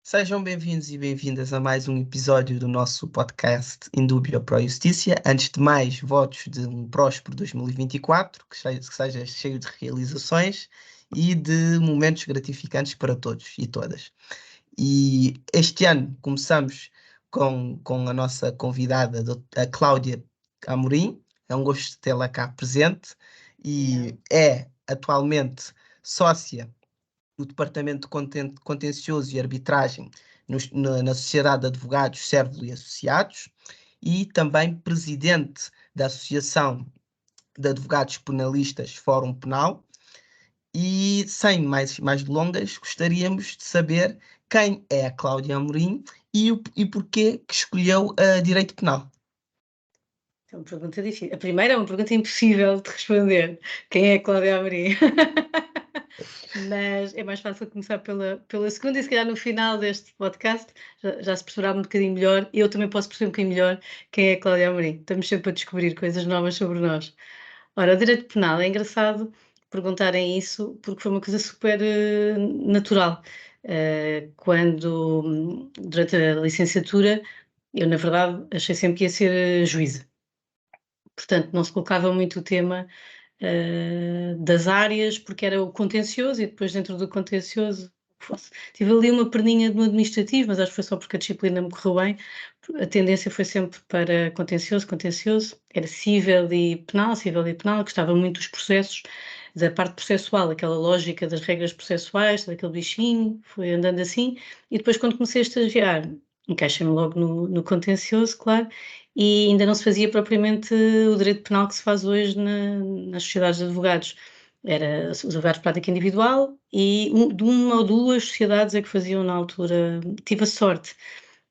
Sejam bem-vindos e bem-vindas a mais um episódio do nosso podcast Indúbio Pro Justícia. Antes de mais, votos de um próspero 2024, que seja cheio de realizações e de momentos gratificantes para todos e todas. E este ano começamos com a nossa convidada, a Cláudia Amorim. É um gosto tê-la cá presente e é atualmente sócia do Departamento de Contencioso e Arbitragem na Sociedade de Advogados Cérvulo e Associados e também presidente da Associação de Advogados Penalistas Fórum Penal. E sem mais delongas, gostaríamos de saber quem é a Cláudia Amorim e porquê que escolheu Direito Penal. É uma pergunta difícil. A primeira é uma pergunta impossível de responder. Quem é a Cláudia Amorim? Mas é mais fácil começar pela segunda e se calhar no final deste podcast já se perceberá um bocadinho melhor. Eu também posso perceber um bocadinho melhor quem é a Cláudia Amorim. Estamos sempre a descobrir coisas novas sobre nós. Ora, o direito penal é engraçado perguntarem isso porque foi uma coisa super natural. Quando, durante a licenciatura, eu na verdade achei sempre que ia ser juíza. Portanto, não se colocava muito o tema das áreas, porque era o contencioso e depois dentro do contencioso tive ali uma perninha no administrativo, mas acho que foi só porque a disciplina me correu bem. A tendência foi sempre para contencioso, era cível e penal, gostava muito dos processos, da parte processual, aquela lógica das regras processuais, daquele bichinho, foi andando assim, e depois quando comecei a estagiar, encaixei-me logo no contencioso, claro, e ainda não se fazia propriamente o direito penal que se faz hoje nas sociedades de advogados. Era os advogados de prática individual e de uma ou duas sociedades é que faziam na altura. Tive a sorte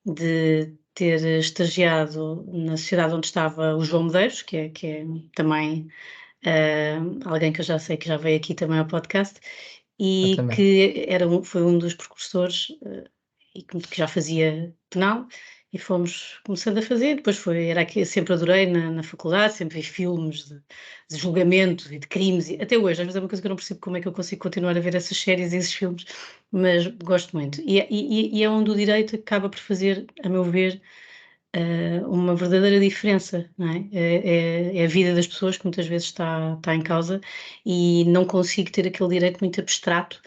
de ter estagiado na sociedade onde estava o João Medeiros, que é também alguém que eu já sei que já veio aqui também ao podcast, e que foi um dos precursores e que já fazia penal, e fomos começando a fazer. Depois era aqui, sempre adorei na faculdade, sempre vi filmes de julgamentos e de crimes, e até hoje, às vezes é uma coisa que eu não percebo como é que eu consigo continuar a ver essas séries e esses filmes, mas gosto muito. E é onde o direito acaba por fazer, a meu ver, uma verdadeira diferença, não é? É a vida das pessoas que muitas vezes está em causa e não consigo ter aquele direito muito abstrato.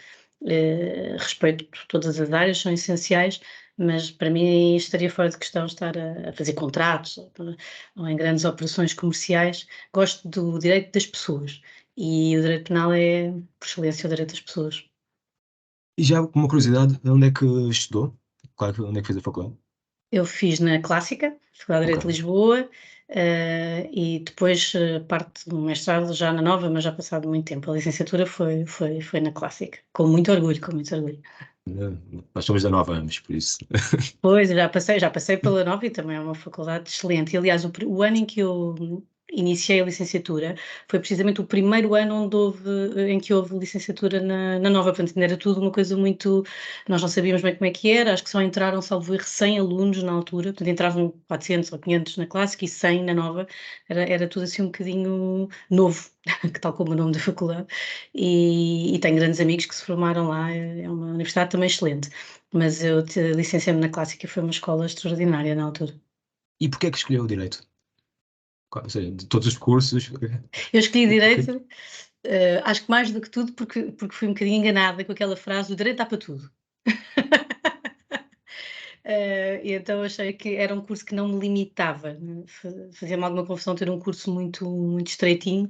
Respeito todas as áreas, são essenciais, mas para mim estaria fora de questão estar a fazer contratos ou em grandes operações comerciais. Gosto do direito das pessoas e o direito penal é, por excelência, o direito das pessoas. E já uma curiosidade, onde é que estudou? Claro, onde é que fez a faculdade? Eu fiz na Clássica, Faculdade de Direito de Lisboa, e depois parte do mestrado já na Nova, mas já passado muito tempo. A licenciatura foi na Clássica, com muito orgulho, com muito orgulho. Nós somos da Nova ambos, por isso. Pois, já passei pela Nova e também é uma faculdade excelente. E, aliás, o ano em que eu iniciei a licenciatura foi precisamente o primeiro ano em que houve licenciatura na Nova, portanto ainda era tudo uma coisa muito... Nós não sabíamos bem como é que era, acho que só entraram, salvo erro, 100 alunos na altura, portanto entravam 400 ou 500 na Clássica e 100 na Nova, era tudo assim um bocadinho novo, que tal como o nome da faculdade, e tenho grandes amigos que se formaram lá, é uma universidade também excelente. Mas eu licenciei-me na Clássica, foi uma escola extraordinária na altura. E porquê é que escolheu o Direito? Ou seja, de todos os cursos... Eu escolhi Direito, acho que mais do que tudo porque fui um bocadinho enganada com aquela frase, o Direito dá para tudo. E então achei que era um curso que não me limitava, né? Fazia-me alguma confusão ter um curso muito, muito estreitinho,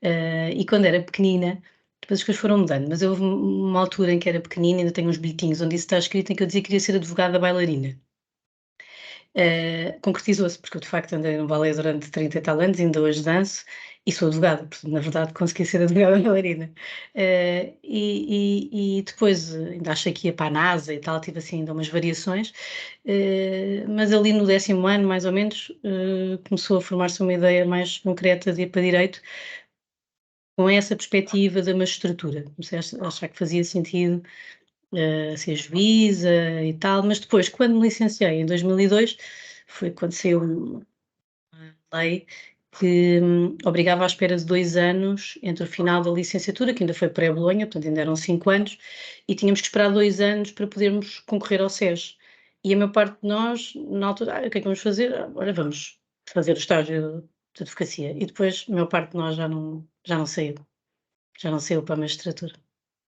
e quando era pequenina, depois as coisas foram mudando, mas houve uma altura em que era pequenina, ainda tenho uns bilhetinhos onde isso está escrito, em que eu dizia que queria ser advogada bailarina. Concretizou-se, porque eu de facto andei no balé durante 30 e tal anos, ainda hoje danço e sou advogada, portanto, na verdade consegui ser advogada bailarina. E depois ainda achei que ia para a NASA e tal, tive assim ainda umas variações, mas ali no 10º ano, mais ou menos, começou a formar-se uma ideia mais concreta de ir para Direito, com essa perspectiva da magistratura. Comecei a achar que fazia sentido ser juíza e tal, mas depois, quando me licenciei em 2002, foi quando saiu uma lei que obrigava à espera de 2 anos entre o final da licenciatura, que ainda foi pré-Bolonha, portanto ainda eram 5 anos, e tínhamos que esperar 2 anos para podermos concorrer ao SES. E a maior parte de nós, na altura, o que é que vamos fazer? Olha, vamos fazer o estágio de advocacia. E depois, a maior parte de nós já não saiu para a magistratura.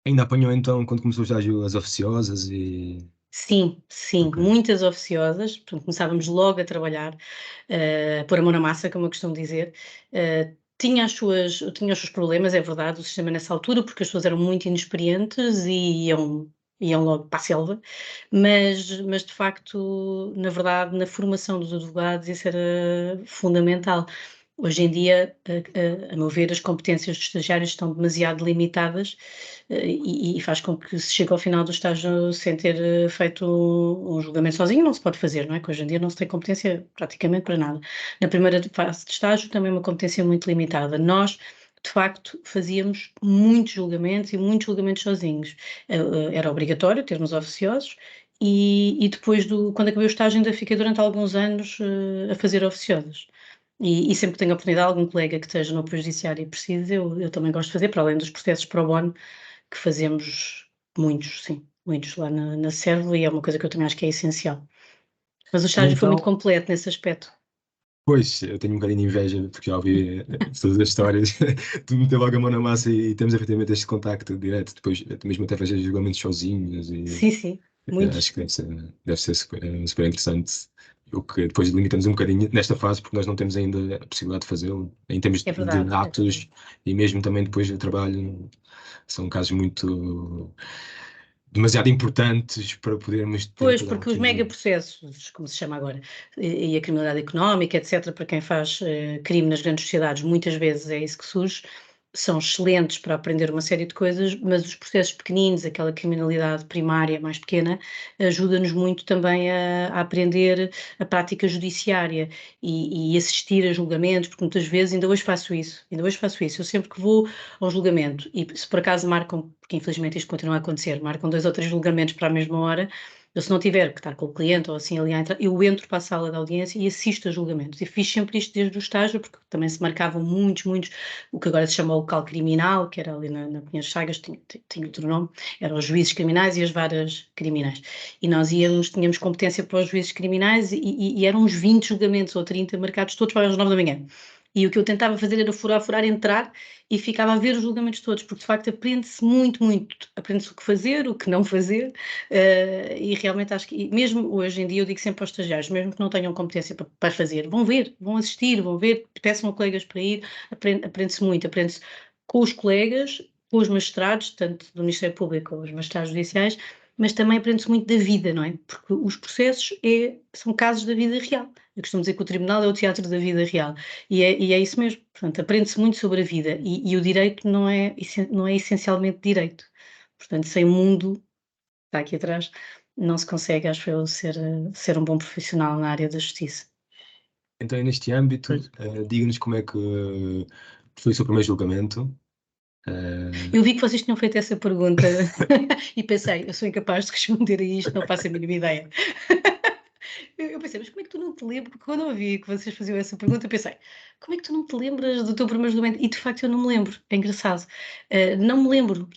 Ainda apanhou então, quando começou o estágio, as oficiosas e... Sim, Ok. muitas oficiosas, portanto começávamos logo a trabalhar, pôr a mão na massa, como eu costumo dizer. Tinha os seus problemas, é verdade, o sistema nessa altura, porque as pessoas eram muito inexperientes e iam logo para a selva, mas de facto, na verdade, na formação dos advogados isso era fundamental. Hoje em dia, a meu ver, as competências dos estagiários estão demasiado limitadas, e faz com que se chegue ao final do estágio sem ter feito um julgamento sozinho, não se pode fazer, não é? Que hoje em dia não se tem competência praticamente para nada. Na primeira fase de estágio também é uma competência muito limitada. Nós, de facto, fazíamos muitos julgamentos e muitos julgamentos sozinhos. Era obrigatório termos oficiosos e depois, quando acabei o estágio, ainda fiquei durante alguns anos a fazer oficiosos. E sempre que tenho a oportunidade, algum colega que esteja no Poder Judiciário e precise, eu também gosto de fazer, para além dos processos pro bono, que fazemos muitos, sim, muitos lá na Servo, e é uma coisa que eu também acho que é essencial. Mas o estágio foi muito Então, completo nesse aspecto. pois, eu tenho um bocadinho de inveja, porque já ouvi todas as histórias. Tu meter logo a mão na massa e temos efetivamente este contacto direto. Depois, mesmo até fazer julgamentos sozinhos e Sim, acho muitos. que deve ser super, super interessante. O que depois limitamos um bocadinho nesta fase, porque nós não temos ainda a possibilidade de fazê-lo, em termos É de verdade, é verdade. dados e mesmo também depois do trabalho. São casos muito demasiado importantes para podermos ter Pois, toda porque os aqui. megaprocessos, como se chama agora, e a criminalidade económica, etc., para quem faz crime nas grandes sociedades, muitas vezes é isso que surge, são excelentes para aprender uma série de coisas, mas os processos pequeninos, aquela criminalidade primária mais pequena, ajuda-nos muito também a aprender a prática judiciária e assistir a julgamentos, porque muitas vezes, ainda hoje faço isso, eu sempre que vou a um julgamento, e se por acaso marcam, porque infelizmente isto continua a acontecer, marcam 2 ou 3 julgamentos para a mesma hora, eu, se não tiver que estar com o cliente ou assim ali a entrar, eu entro para a sala de audiência e assisto a julgamentos. E fiz sempre isto desde o estágio, porque também se marcavam muitos, o que agora se chama o local criminal, que era ali na Pinheiros Chagas, tinha outro nome, eram os juízes criminais e as varas criminais. E nós tínhamos competência para os juízes criminais e eram uns 20 julgamentos ou 30 marcados todos para as 9 da manhã. E o que eu tentava fazer era furar, entrar e ficava a ver os julgamentos todos, porque de facto aprende-se muito, aprende-se o que fazer, o que não fazer, e realmente acho que, mesmo hoje em dia, eu digo sempre aos estagiários, mesmo que não tenham competência para fazer, vão ver, vão assistir, vão ver, peçam a colegas para ir, aprende-se muito, aprende-se com os colegas, com os magistrados, tanto do Ministério Público como os magistrados judiciais, mas também aprende-se muito da vida, não é? Porque os processos são casos da vida real. Eu costumo dizer que o tribunal é o teatro da vida real. E é isso mesmo. Portanto, aprende-se muito sobre a vida. E o direito não é essencialmente direito. Portanto, sem o mundo que está aqui atrás, não se consegue, acho eu, ser um bom profissional na área da justiça. Então, neste âmbito, diga-nos como é que foi o seu primeiro julgamento. Eu vi que vocês tinham feito essa pergunta e pensei, eu sou incapaz de responder a isto, não faço a mínima ideia. Eu pensei, mas como é que tu não te lembras? Porque quando eu ouvi que vocês faziam essa pergunta, eu pensei, como é que tu não te lembras do teu primeiro julgamento? E de facto eu não me lembro, é engraçado. Não me lembro,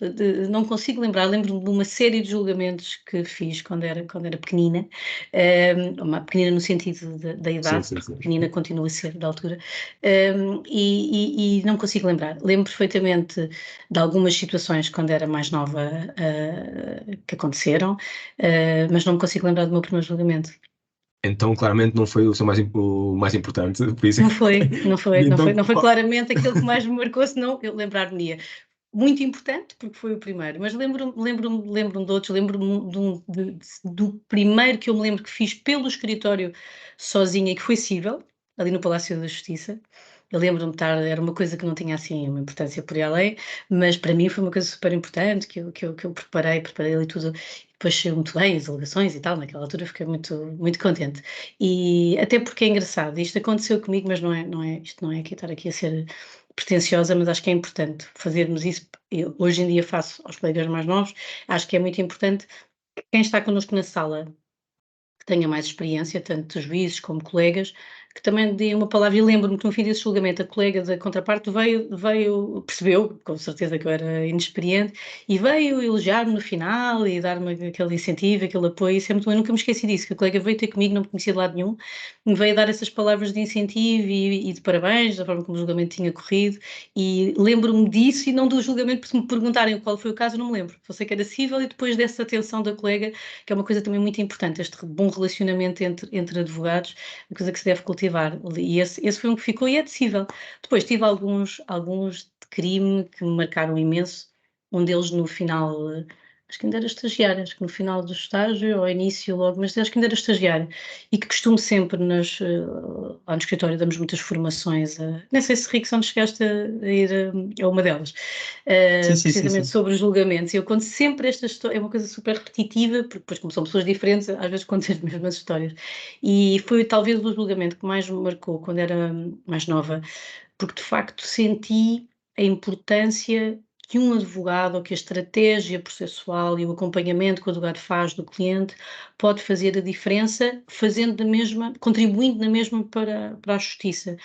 não consigo lembrar. Lembro-me de uma série de julgamentos que fiz quando era pequenina, uma pequenina no sentido da Sim, idade, sim, porque sim. pequenina continua a ser da altura, e não consigo lembrar. Lembro perfeitamente de algumas situações quando era mais nova que aconteceram, mas não me consigo lembrar do meu primeiro julgamento. Então, claramente, não foi o mais importante, por isso. Não foi, Então, não foi claramente aquele que mais me marcou, senão eu lembrar-me-ia. Muito importante, porque foi o primeiro, mas lembro-me de outros, lembro-me do primeiro que eu me lembro que fiz pelo escritório sozinha e que foi cível, ali no Palácio da Justiça. Eu lembro-me de estar, era uma coisa que não tinha assim uma importância por aí além, mas para mim foi uma coisa super importante que eu preparei ali tudo, e depois saiu muito bem as alegações e tal, naquela altura fiquei muito contente. E até porque é engraçado, isto aconteceu comigo, mas isto não é aqui estar aqui a ser pretenciosa, mas acho que é importante fazermos isso. Eu, hoje em dia faço aos colegas mais novos, acho que é muito importante que quem está connosco na sala que tenha mais experiência, tanto juízes como colegas, que também dei uma palavra, e lembro-me que no fim desse julgamento a colega da contraparte percebeu, com certeza que eu era inexperiente, e veio elogiar-me no final e dar-me aquele incentivo, aquele apoio, e sempre, eu nunca me esqueci disso, que a colega veio ter comigo, não me conhecia de lado nenhum, me veio dar essas palavras de incentivo e de parabéns, da forma como o julgamento tinha corrido, e lembro-me disso e não do julgamento, porque se me perguntarem qual foi o caso, eu não me lembro, só sei que era cível, e depois dessa atenção da colega, que é uma coisa também muito importante, este bom relacionamento entre advogados, uma coisa que se deve cultivar, e esse foi um que ficou e é decível. Depois tive alguns de crime que me marcaram imenso, um deles no final, acho que ainda era estagiária, acho que no final do estágio, ou ao início logo, mas acho que ainda era estagiária, e que costumo sempre, lá no escritório damos muitas formações, nem sei se Rick, onde chegaste a ir a uma delas, Sim. precisamente sobre os julgamentos, e eu conto sempre esta história, é uma coisa super repetitiva, porque depois como são pessoas diferentes, às vezes conto as mesmas histórias, e foi talvez o julgamento que mais me marcou quando era mais nova, porque de facto senti a importância que um advogado, ou que a estratégia processual e o acompanhamento que o advogado faz do cliente pode fazer a diferença, fazendo da mesma, contribuindo na mesma para a justiça.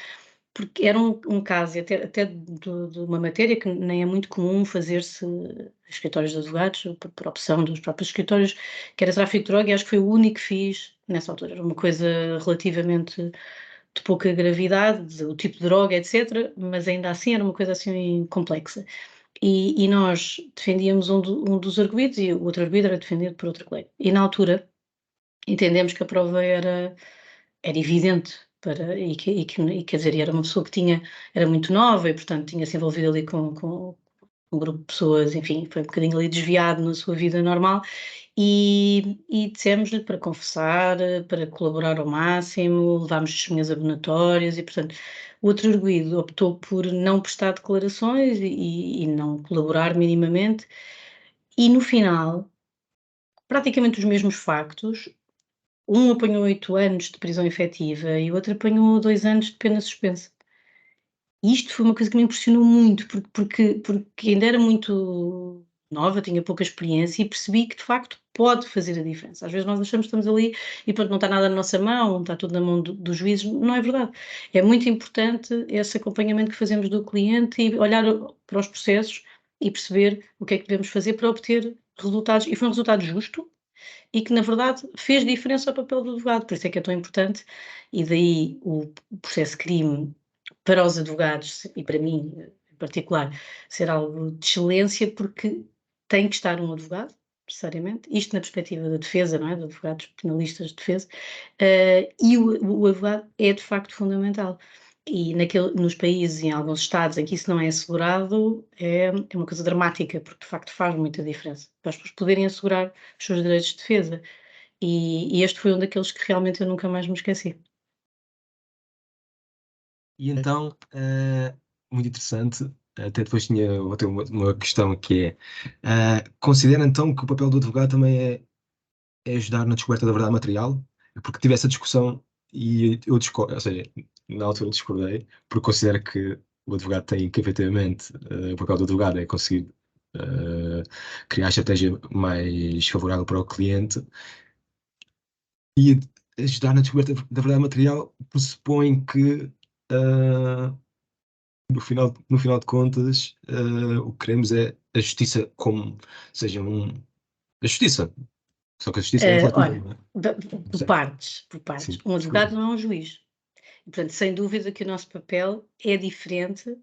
Porque era um caso, até de uma matéria que nem é muito comum fazer-se em escritórios de advogados, por opção dos próprios escritórios, que era tráfico de droga, e acho que foi o único que fiz nessa altura. Era uma coisa relativamente de pouca gravidade, o tipo de droga, etc., mas ainda assim era uma coisa assim complexa. E nós defendíamos um dos arguidos e o outro arguido era defendido por outro colega. E na altura entendemos que a prova era evidente e quer dizer, era uma pessoa que era muito nova e, portanto, tinha-se envolvido ali com um grupo de pessoas, enfim, foi um bocadinho ali desviado na sua vida normal, e dissemos-lhe para confessar, para colaborar ao máximo, levámos testemunhas abonatórias e, portanto, o outro arguido optou por não prestar declarações e não colaborar minimamente, e no final, praticamente os mesmos factos, um apanhou 8 anos de prisão efetiva e o outro apanhou 2 anos de pena suspensa. E isto foi uma coisa que me impressionou muito, porque ainda era muito nova, tinha pouca experiência e percebi que de facto pode fazer a diferença. Às vezes nós achamos que estamos ali e pronto, não está nada na nossa mão, está tudo na mão dos juízes, não é verdade. É muito importante esse acompanhamento que fazemos do cliente e olhar para os processos e perceber o que é que devemos fazer para obter resultados, e foi um resultado justo, e que, na verdade, fez diferença ao papel do advogado, por isso é que é tão importante, e daí o processo crime para os advogados, e para mim em particular, ser algo de excelência, porque tem que estar um advogado, necessariamente, isto na perspectiva da defesa, não é? De advogados penalistas de defesa, e o advogado é de facto fundamental. E nos países, em alguns estados em que isso não é assegurado, é uma coisa dramática, porque de facto faz muita diferença, para as pessoas poderem assegurar os seus direitos de defesa. E este foi um daqueles que realmente eu nunca mais me esqueci. E então, muito interessante, até depois vou ter uma questão que é, considera então que o papel do advogado também é ajudar na descoberta da verdade material? Porque tive essa discussão e eu discordo, ou seja, na altura discordei, porque considero que o advogado tem que, efetivamente, o papel do advogado é conseguir criar a estratégia mais favorável para o cliente, e ajudar na descoberta da verdade material pressupõe que, no final de contas, o que queremos é a justiça como seja a justiça. Só que a justiça é relativa, Olha, não é? por Sei. partes. Sim, Um desculpa. advogado não é um juiz. E, portanto, sem dúvida que o nosso papel é diferente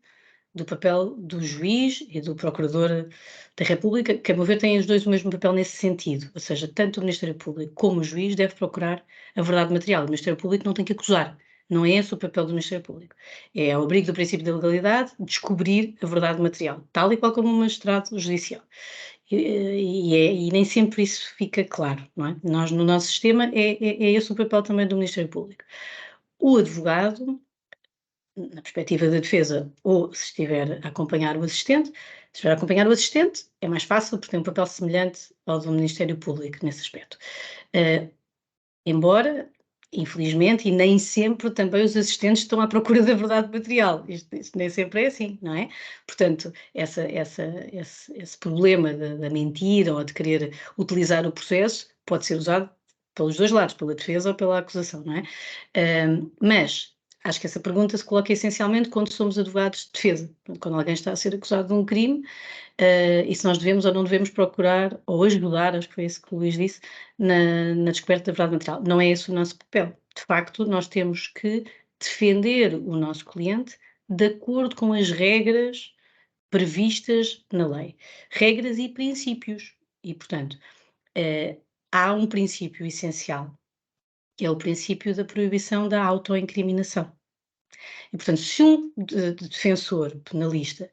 do papel do juiz e do procurador da República, que, a meu ver, têm os dois o mesmo papel nesse sentido. Ou seja, tanto o Ministério Público como o juiz deve procurar a verdade material. O Ministério Público não tem que acusar. Não é esse o papel do Ministério Público. É ao abrigo do princípio da legalidade descobrir a verdade material, tal e qual como um magistrado judicial. E nem sempre isso fica claro, não é? Nós, no nosso sistema, é esse o papel também do Ministério Público. O advogado, na perspectiva da defesa, ou se estiver a acompanhar o assistente, se estiver a acompanhar o assistente, é mais fácil, porque tem um papel semelhante ao do Ministério Público nesse aspecto. Embora, infelizmente, e nem sempre também os assistentes estão à procura da verdade material. Isto nem sempre é assim, não é? Portanto, esse problema da mentira ou de querer utilizar o processo pode ser usado pelos dois lados, pela defesa ou pela acusação, não é? Mas acho que essa pergunta se coloca essencialmente quando somos advogados de defesa, quando alguém está a ser acusado de um crime, e se nós devemos ou não devemos procurar ou ajudar, acho que foi isso que o Luís disse, na descoberta da verdade material. Não é esse o nosso papel. De facto, nós temos que defender o nosso cliente de acordo com as regras previstas na lei. Regras e princípios. E, portanto, há um princípio essencial, que é o princípio da proibição da autoincriminação. E, portanto, se um defensor penalista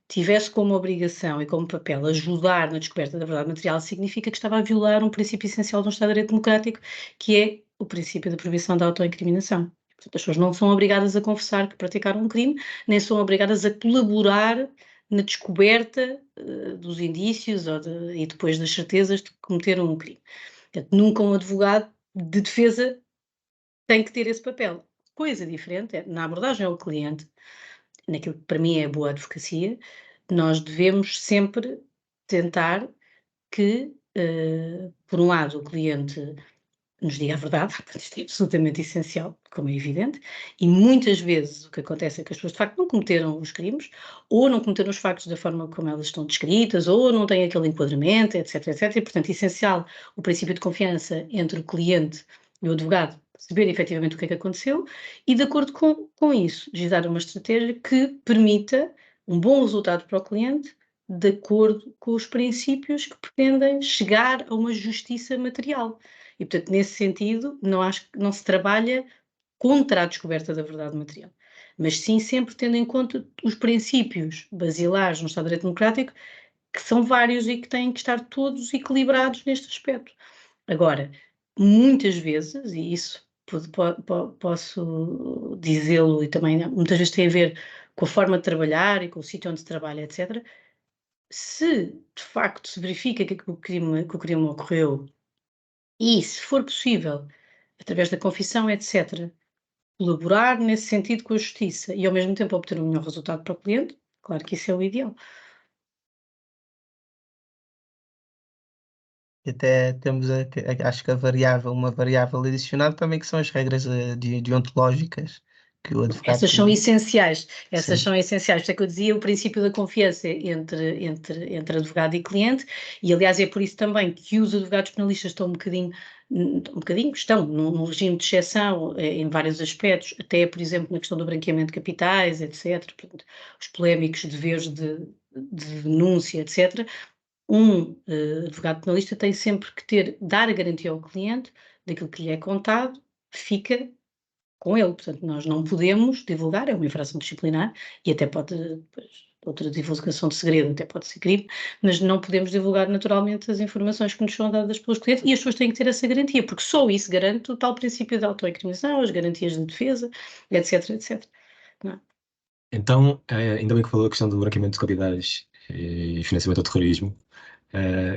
tivesse como obrigação e como papel ajudar na descoberta da verdade material, significa que estava a violar um princípio essencial de um Estado de Direito Democrático, que é o princípio da proibição da autoincriminação. Portanto, as pessoas não são obrigadas a confessar que praticaram um crime, nem são obrigadas a colaborar na descoberta dos indícios e depois das certezas de que cometeram um crime. Portanto, nunca um advogado de defesa tem que ter esse papel. Coisa diferente é, na abordagem ao cliente, naquilo que para mim é boa advocacia, nós devemos sempre tentar que, por um lado, o cliente nos diga a verdade, isto é absolutamente essencial, como é evidente, e muitas vezes o que acontece é que as pessoas de facto não cometeram os crimes, ou não cometeram os factos da forma como elas estão descritas, ou não têm aquele enquadramento, etc, etc, e portanto é essencial o princípio de confiança entre o cliente e o advogado, saber efetivamente o que é que aconteceu, e de acordo com isso, dar uma estratégia que permita um bom resultado para o cliente, de acordo com os princípios que pretendem chegar a uma justiça material. E, portanto, nesse sentido, não se trabalha contra a descoberta da verdade material, mas sim sempre tendo em conta os princípios basilares no Estado de Direito Democrático, que são vários e que têm que estar todos equilibrados neste aspecto. Agora, muitas vezes, e isso posso dizê-lo, e também muitas vezes tem a ver com a forma de trabalhar e com o sítio onde se trabalha, etc., se de facto se verifica que o crime ocorreu e, se for possível, através da confissão, etc., colaborar nesse sentido com a justiça e, ao mesmo tempo, obter um melhor resultado para o cliente, claro que isso é o ideal. E até temos, acho que uma variável adicional também, que são as regras deontológicas que o advogado... Essas são essenciais, essas Sim. são essenciais. Por isso é que eu dizia o princípio da confiança entre advogado e cliente, e aliás é por isso também que os advogados penalistas estão estão num regime de exceção em vários aspectos, até por exemplo na questão do branqueamento de capitais, etc., portanto, os polémicos deveres de denúncia, etc., advogado penalista tem sempre que dar a garantia ao cliente daquilo que lhe é contado, fica com ele. Portanto, nós não podemos divulgar, é uma infração disciplinar e até pode, depois, outra divulgação de segredo até pode ser crime, mas não podemos divulgar naturalmente as informações que nos são dadas pelos clientes e as pessoas têm que ter essa garantia, porque só isso garante o tal princípio da autoincriminação, as garantias de defesa, etc, etc. Não é? Então, ainda bem que falou a questão do branqueamento de capitais e financiamento ao terrorismo.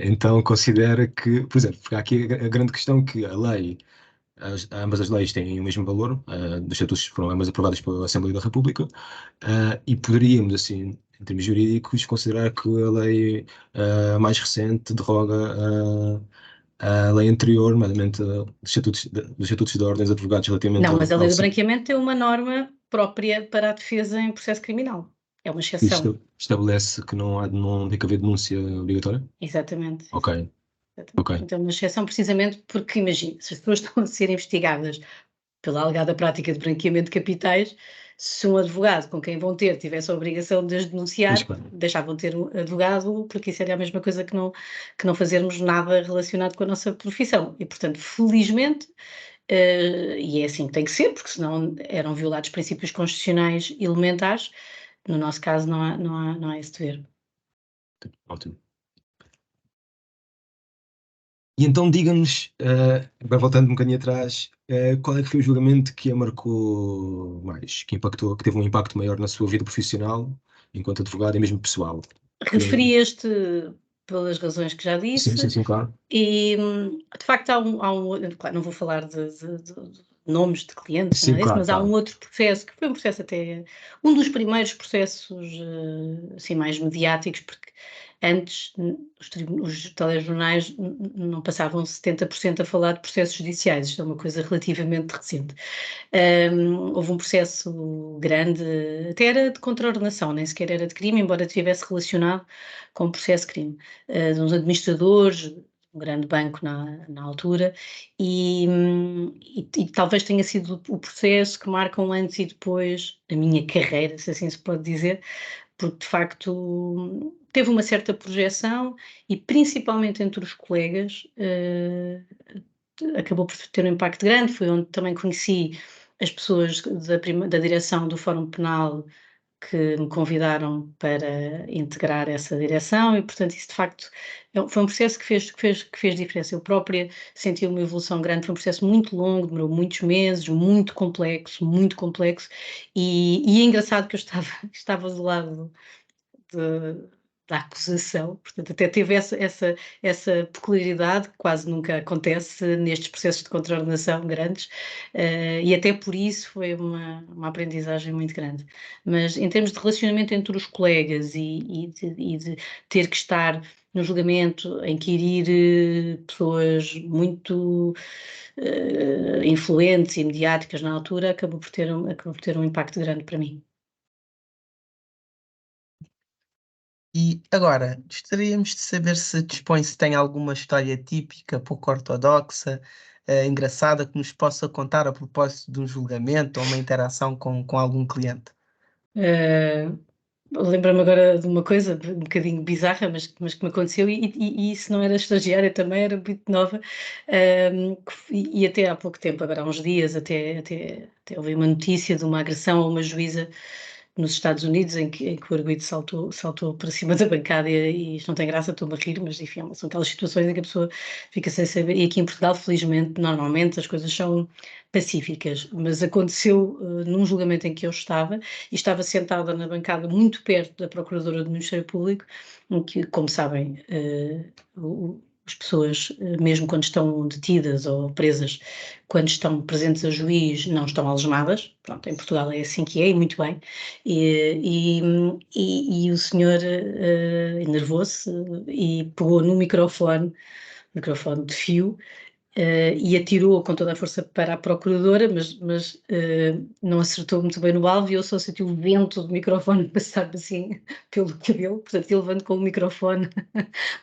Então, considera que, por exemplo, porque há aqui a grande questão que a lei, ambas as leis têm o mesmo valor, dos estatutos foram ambas aprovadas pela Assembleia da República, e poderíamos, assim, em termos jurídicos, considerar que a lei mais recente derroga a lei anterior, nomeadamente dos estatutos de ordens de advogados relativamente Não, mas a lei do ao branqueamento tem uma norma própria para a defesa em processo criminal. É uma exceção. estabelece que não tem que haver denúncia obrigatória? Exatamente. Ok. Então, uma exceção precisamente porque, imagina, se as pessoas estão a ser investigadas pela alegada prática de branqueamento de capitais, se um advogado com quem vão ter tivesse a obrigação de as denunciar, deixavam de ter um advogado, porque isso seria a mesma coisa que não fazermos nada relacionado com a nossa profissão. E, portanto, felizmente, e é assim que tem que ser, porque senão eram violados princípios constitucionais elementares, no nosso caso não há esse dever. Ótimo. E então diga-nos, agora voltando um bocadinho atrás, qual é que foi o julgamento que a marcou mais, que teve um impacto maior na sua vida profissional, enquanto advogado e mesmo pessoal? Referi este pelas razões que já disse. Sim, claro. E, de facto, claro, não vou falar nomes de clientes, Sim, nada disso, claro, mas há um claro. outro processo, que foi um processo até, um dos primeiros processos assim, mais mediáticos, porque antes os telejornais não passavam 70% a falar de processos judiciais, isto é uma coisa relativamente recente. Houve um processo grande, até era de contraordenação, nem sequer era de crime, embora estivesse relacionado com o processo de crime, de uns administradores, um grande banco na altura, e talvez tenha sido o processo que marca um antes e depois a minha carreira, se assim se pode dizer, porque de facto teve uma certa projeção e principalmente entre os colegas acabou por ter um impacto grande, foi onde também conheci as pessoas da direção do Fórum Penal que me convidaram para integrar essa direção e, portanto, isso de facto foi um processo que fez diferença. Eu própria senti uma evolução grande, foi um processo muito longo, demorou muitos meses, muito complexo, e é engraçado que eu estava do lado da acusação, portanto, até teve essa peculiaridade que quase nunca acontece nestes processos de contraordenação grandes, e até por isso foi uma aprendizagem muito grande. Mas em termos de relacionamento entre os colegas e de ter que estar no julgamento em que ir pessoas muito influentes e mediáticas na altura, acabou por ter um impacto grande para mim. E agora, gostaríamos de saber se dispõe, se tem alguma história típica, pouco ortodoxa, engraçada, que nos possa contar a propósito de um julgamento ou uma interação com algum cliente. Lembro-me agora de uma coisa um bocadinho bizarra, mas que me aconteceu, e isso não era estagiária também, era muito nova, e até há pouco tempo, agora há uns dias, até ouvi uma notícia de uma agressão a uma juíza nos Estados Unidos, em que o arguido saltou para cima da bancada, e isto não tem graça, estou-me a rir, mas enfim, são aquelas situações em que a pessoa fica sem saber, e aqui em Portugal, felizmente, normalmente as coisas são pacíficas, mas aconteceu num julgamento em que eu estava, e estava sentada na bancada muito perto da Procuradora do Ministério Público, em que, como sabem, as pessoas, mesmo quando estão detidas ou presas, quando estão presentes a juiz, não estão algemadas. Pronto, em Portugal é assim que é, e muito bem. E o senhor enervou-se e pegou no microfone de fio, e atirou com toda a força para a procuradora, mas não acertou muito bem no alvo, e eu só senti o vento do microfone passar assim pelo cabelo, portanto ele levando com o microfone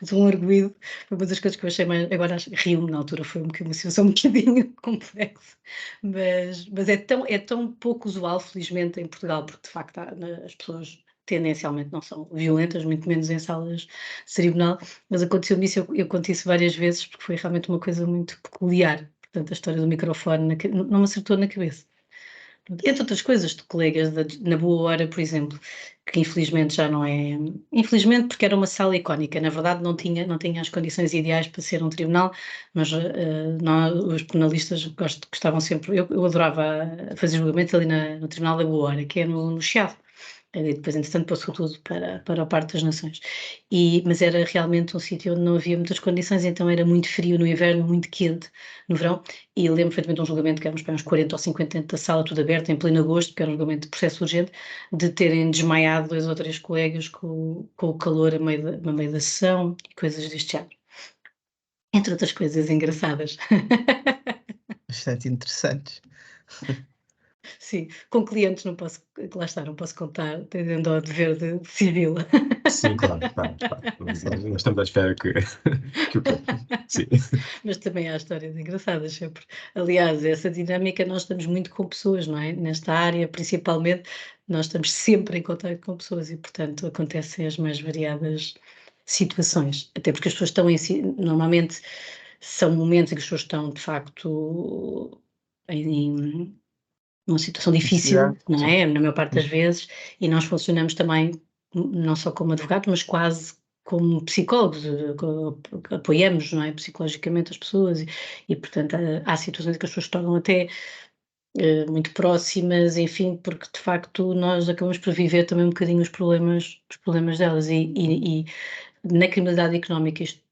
de um arguido. Foi uma das coisas que eu achei mais, agora rio-me, na altura foi uma situação um bocadinho complexa, mas é tão pouco usual, felizmente, em Portugal, porque de facto as pessoas tendencialmente não são violentas, muito menos em salas de tribunal, mas aconteceu-me isso, eu conto isso várias vezes, porque foi realmente uma coisa muito peculiar. Portanto, a história do microfone não me acertou na cabeça. Entre outras coisas, de colegas na Boa Hora, por exemplo, que infelizmente já não é. Infelizmente, porque era uma sala icónica, na verdade não tinha as condições ideais para ser um tribunal, mas os penalistas gostavam sempre. Eu adorava fazer julgamentos ali no Tribunal da Boa Hora, que é no Chiado. E depois, entretanto, passou tudo para o Parque das Nações. Mas era realmente um sítio onde não havia muitas condições, então era muito frio no inverno, muito quente no verão. E lembro perfeitamente de um julgamento que éramos para uns 40 ou 50 dentro da sala, tudo aberto, em pleno agosto, porque era um julgamento de processo urgente, de terem desmaiado 2 ou 3 colegas com o calor a meio da sessão e coisas deste género. Entre outras coisas engraçadas. Bastante interessantes. Sim, com clientes não posso, lá está, não posso contar, tendo ao dever de civil. Sim, claro, claro, claro. Nós estamos à espera que o sim. Mas também há histórias engraçadas sempre. Aliás, essa dinâmica, nós estamos muito com pessoas, não é? Nesta área, principalmente, nós estamos sempre em contato com pessoas e, portanto, acontecem as mais variadas situações. Até porque as pessoas estão normalmente são momentos em que as pessoas estão, de facto, numa situação difícil, não é? Na maior parte das vezes, e nós funcionamos também não só como advogados, mas quase como psicólogos, apoiamos, não é, psicologicamente as pessoas, e portanto há situações em que as pessoas se tornam até muito próximas, enfim, porque de facto nós acabamos por viver também um bocadinho os problemas delas, e na criminalidade económica isto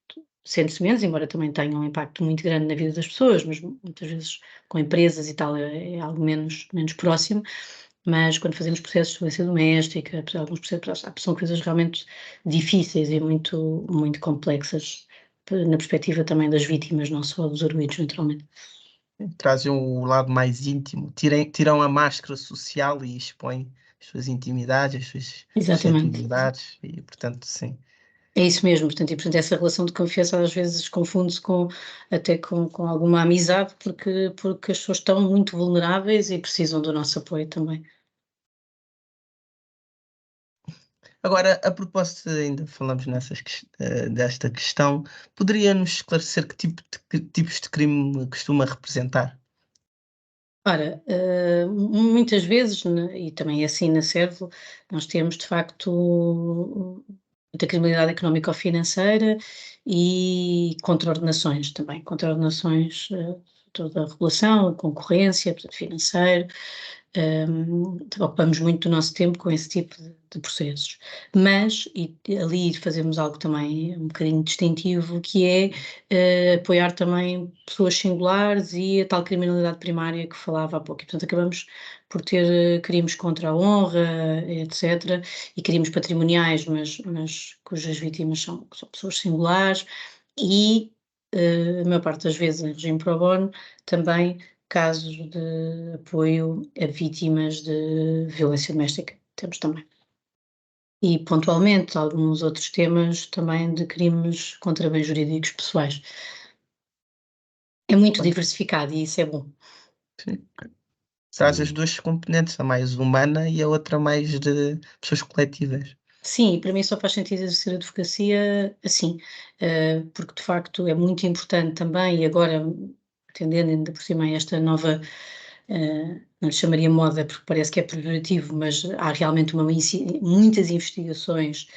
sente-se menos, embora também tenha um impacto muito grande na vida das pessoas, mas muitas vezes com empresas e tal é algo menos próximo. Mas quando fazemos processos de violência doméstica, alguns processos, são coisas realmente difíceis e muito, muito complexas, na perspectiva também das vítimas, não só dos arguidos, naturalmente. Trazem o lado mais íntimo, tiram a máscara social e expõem as suas intimidades, as suas Exatamente. suscetibilidades, e portanto, sim. É isso mesmo, portanto, essa relação de confiança às vezes confunde-se até com alguma amizade, porque as pessoas estão muito vulneráveis e precisam do nosso apoio também. Agora, a propósito, ainda falamos desta questão, poderia-nos esclarecer que tipos de crime costuma representar? Ora, muitas vezes, e também é assim na Servo, nós temos de facto muita criminalidade económica ou financeira e contraordenações também, contraordenações, toda a regulação, a concorrência, portanto, financeiro, ocupamos muito do nosso tempo com esse tipo de processos. Mas, e ali fazemos algo também um bocadinho distintivo, que é apoiar também pessoas singulares e a tal criminalidade primária que falava há pouco. E, portanto, acabamos por ter crimes contra a honra, etc., e crimes patrimoniais, mas cujas vítimas são pessoas singulares, e a maior parte das vezes em regime pro bono, também casos de apoio a vítimas de violência doméstica, temos também. E pontualmente alguns outros temas também de crimes contra bens jurídicos pessoais. É muito Bem, diversificado e isso é bom. sim. Traz as duas componentes, a mais humana e a outra mais de pessoas coletivas. Sim, para mim só faz sentido exercer a advocacia assim, porque de facto é muito importante também, e agora, atendendo ainda por cima a esta nova, não lhe chamaria moda porque parece que é pejorativo, mas há realmente muitas investigações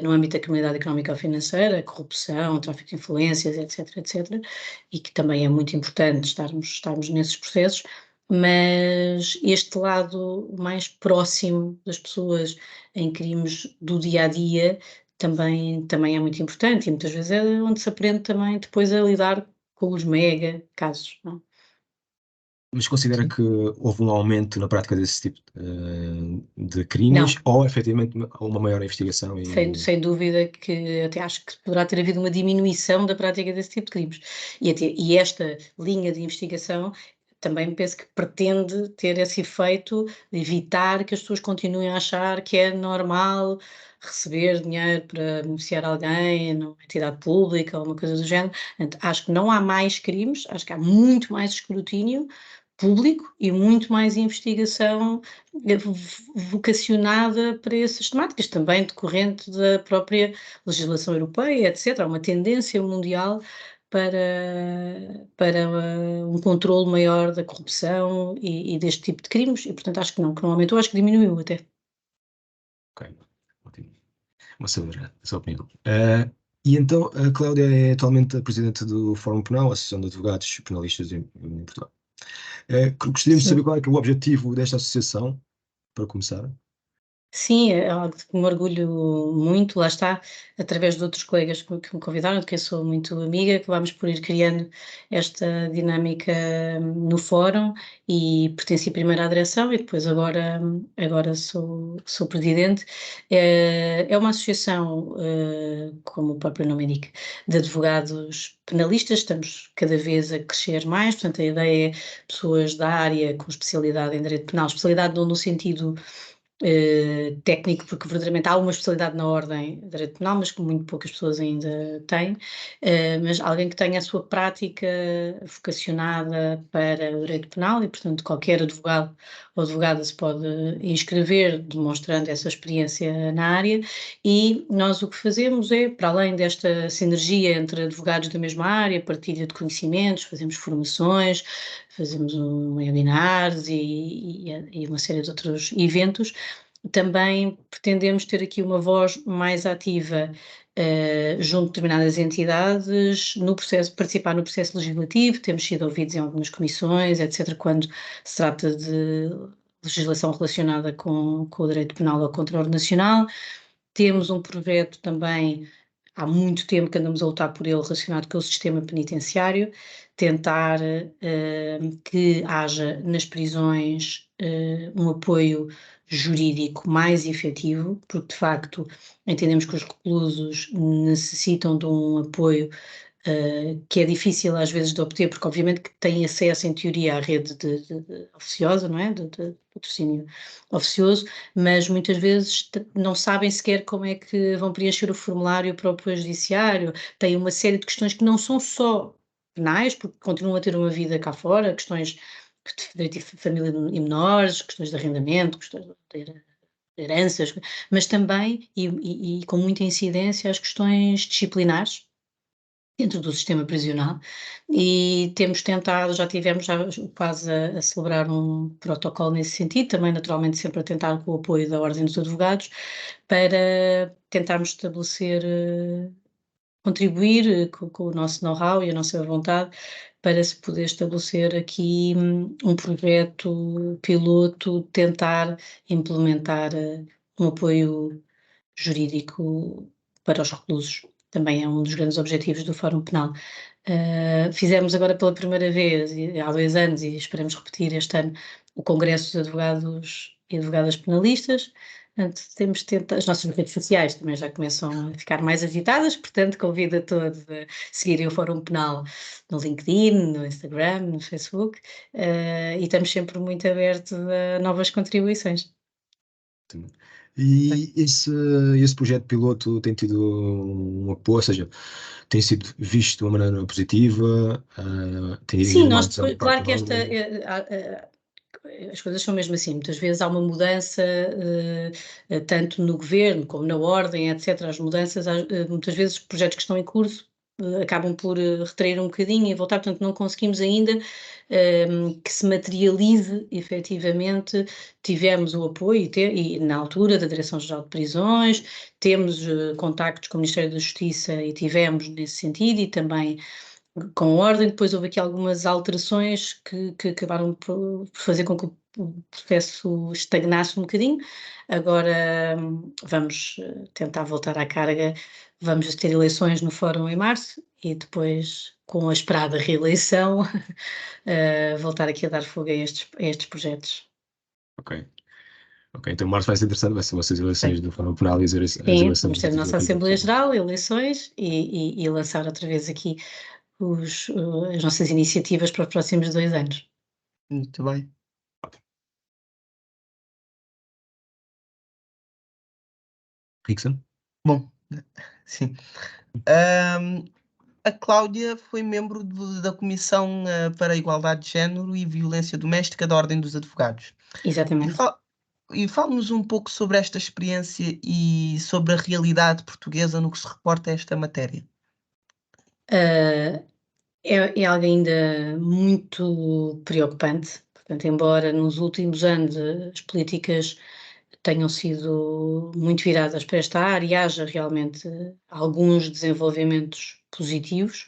no âmbito da criminalidade económica ou financeira, corrupção, tráfico de influências, etc, etc, e que também é muito importante estarmos nesses processos, mas este lado mais próximo das pessoas em crimes do dia a dia também é muito importante e muitas vezes é onde se aprende também depois a lidar com os mega casos, não? Mas considera Sim. que houve um aumento na prática desse tipo de crimes Não, ou efetivamente uma maior investigação sem dúvida que até acho que poderá ter havido uma diminuição da prática desse tipo de crimes. E esta linha de investigação também penso que pretende ter esse efeito de evitar que as pessoas continuem a achar que é normal receber dinheiro para beneficiar alguém numa entidade pública ou uma coisa do género. Portanto, acho que não há mais crimes, acho que há muito mais escrutínio público e muito mais investigação vocacionada para essas temáticas, também decorrente da própria legislação europeia, etc. Há uma tendência mundial para um controle maior da corrupção e deste tipo de crimes, e portanto acho que não aumentou, acho que diminuiu até. Ok, ótimo. Uma saber a sua opinião. E então, a Cláudia é atualmente a presidente do Fórum Penal, a Associação de Advogados Penalistas em Portugal. Gostaríamos de saber Sim. qual é que é o objetivo desta associação, para começar. Sim, é algo de que me orgulho muito, lá está, através de outros colegas que me convidaram, de quem sou muito amiga, acabámos por ir criando esta dinâmica no fórum e pertenci primeiro à direção e depois agora sou presidente. É uma associação, como o próprio nome indica, de advogados penalistas, estamos cada vez a crescer mais, portanto a ideia é pessoas da área com especialidade em direito penal, especialidade não no sentido técnico, porque verdadeiramente há uma especialidade na ordem de direito penal, mas que muito poucas pessoas ainda têm, mas alguém que tenha a sua prática vocacionada para o direito penal e, portanto, qualquer advogado ou advogada se pode inscrever demonstrando essa experiência na área e nós o que fazemos é, para além desta sinergia entre advogados da mesma área, partilha de conhecimentos, fazemos formações, fazemos webinars e uma série de outros eventos, também pretendemos ter aqui uma voz mais ativa junto de determinadas entidades no processo, participar no processo legislativo, temos sido ouvidos em algumas comissões, etc., quando se trata de legislação relacionada com o direito penal ou contra o nacional. Temos um projeto também há muito tempo que andamos a lutar por ele, relacionado com o sistema penitenciário, tentar que haja nas prisões um apoio jurídico mais efetivo, porque de facto entendemos que os reclusos necessitam de um apoio que é difícil às vezes de obter, porque obviamente que têm acesso em teoria à rede oficiosa, não é? De patrocínio oficioso, mas muitas vezes não sabem sequer como é que vão preencher o formulário para o apoio judiciário, têm uma série de questões que não são só penais, porque continuam a ter uma vida cá fora, questões de direito de família e menores, questões de arrendamento, questões de heranças, mas também, e com muita incidência, as questões disciplinares dentro do sistema prisional, e temos tentado, já tivemos quase a celebrar um protocolo nesse sentido, também naturalmente sempre a tentar com o apoio da Ordem dos Advogados, para tentarmos estabelecer, contribuir com o nosso know-how e a nossa vontade para se poder estabelecer aqui um projeto piloto, tentar implementar um apoio jurídico para os reclusos. Também é um dos grandes objetivos do Fórum Penal. Fizemos agora pela primeira vez, há 2 anos, e esperamos repetir este ano, o Congresso dos Advogados e Advogadas Penalistas. Portanto, temos tentado, as nossas redes sociais também já começam a ficar mais agitadas, portanto, convido a todos a seguirem o Fórum Penal no LinkedIn, no Instagram, no Facebook, e estamos sempre muito abertos a novas contribuições. E esse projeto piloto tem tido um apoio, ou seja, tem sido visto de uma maneira positiva, tem Sim, uma nós adesão depois, por parte claro que da esta, ordem. as coisas são mesmo assim, muitas vezes há uma mudança, tanto no governo como na ordem, etc. As mudanças, muitas vezes os projetos que estão em curso acabam por retrair um bocadinho e voltar, portanto não conseguimos ainda que se materialize efetivamente. Tivemos o apoio e na altura da Direção-Geral de Prisões, temos contactos com o Ministério da Justiça e tivemos nesse sentido, e também com ordem. Depois houve aqui algumas alterações que acabaram por fazer com que o processo estagnasse um bocadinho. Agora vamos tentar voltar à carga, vamos ter eleições no Fórum em março e depois, com a esperada reeleição, voltar aqui a dar fogo a estes projetos. Ok. Ok, então março vai ser interessante, vai ser vocês eleições do Fórum Penal e as Sim, eleições vamos ter a nossa legislativas. Assembleia Geral, eleições e lançar outra vez aqui as nossas iniciativas para os próximos 2 anos. Muito bem. Rickson? Bom, sim. A Cláudia foi membro da Comissão para a Igualdade de Género e Violência Doméstica da Ordem dos Advogados. E, Exatamente. fale-nos um pouco sobre esta experiência e sobre a realidade portuguesa no que se reporta a esta matéria. É algo ainda muito preocupante. Portanto, embora nos últimos anos as políticas tenham sido muito viradas para esta área e haja realmente alguns desenvolvimentos positivos,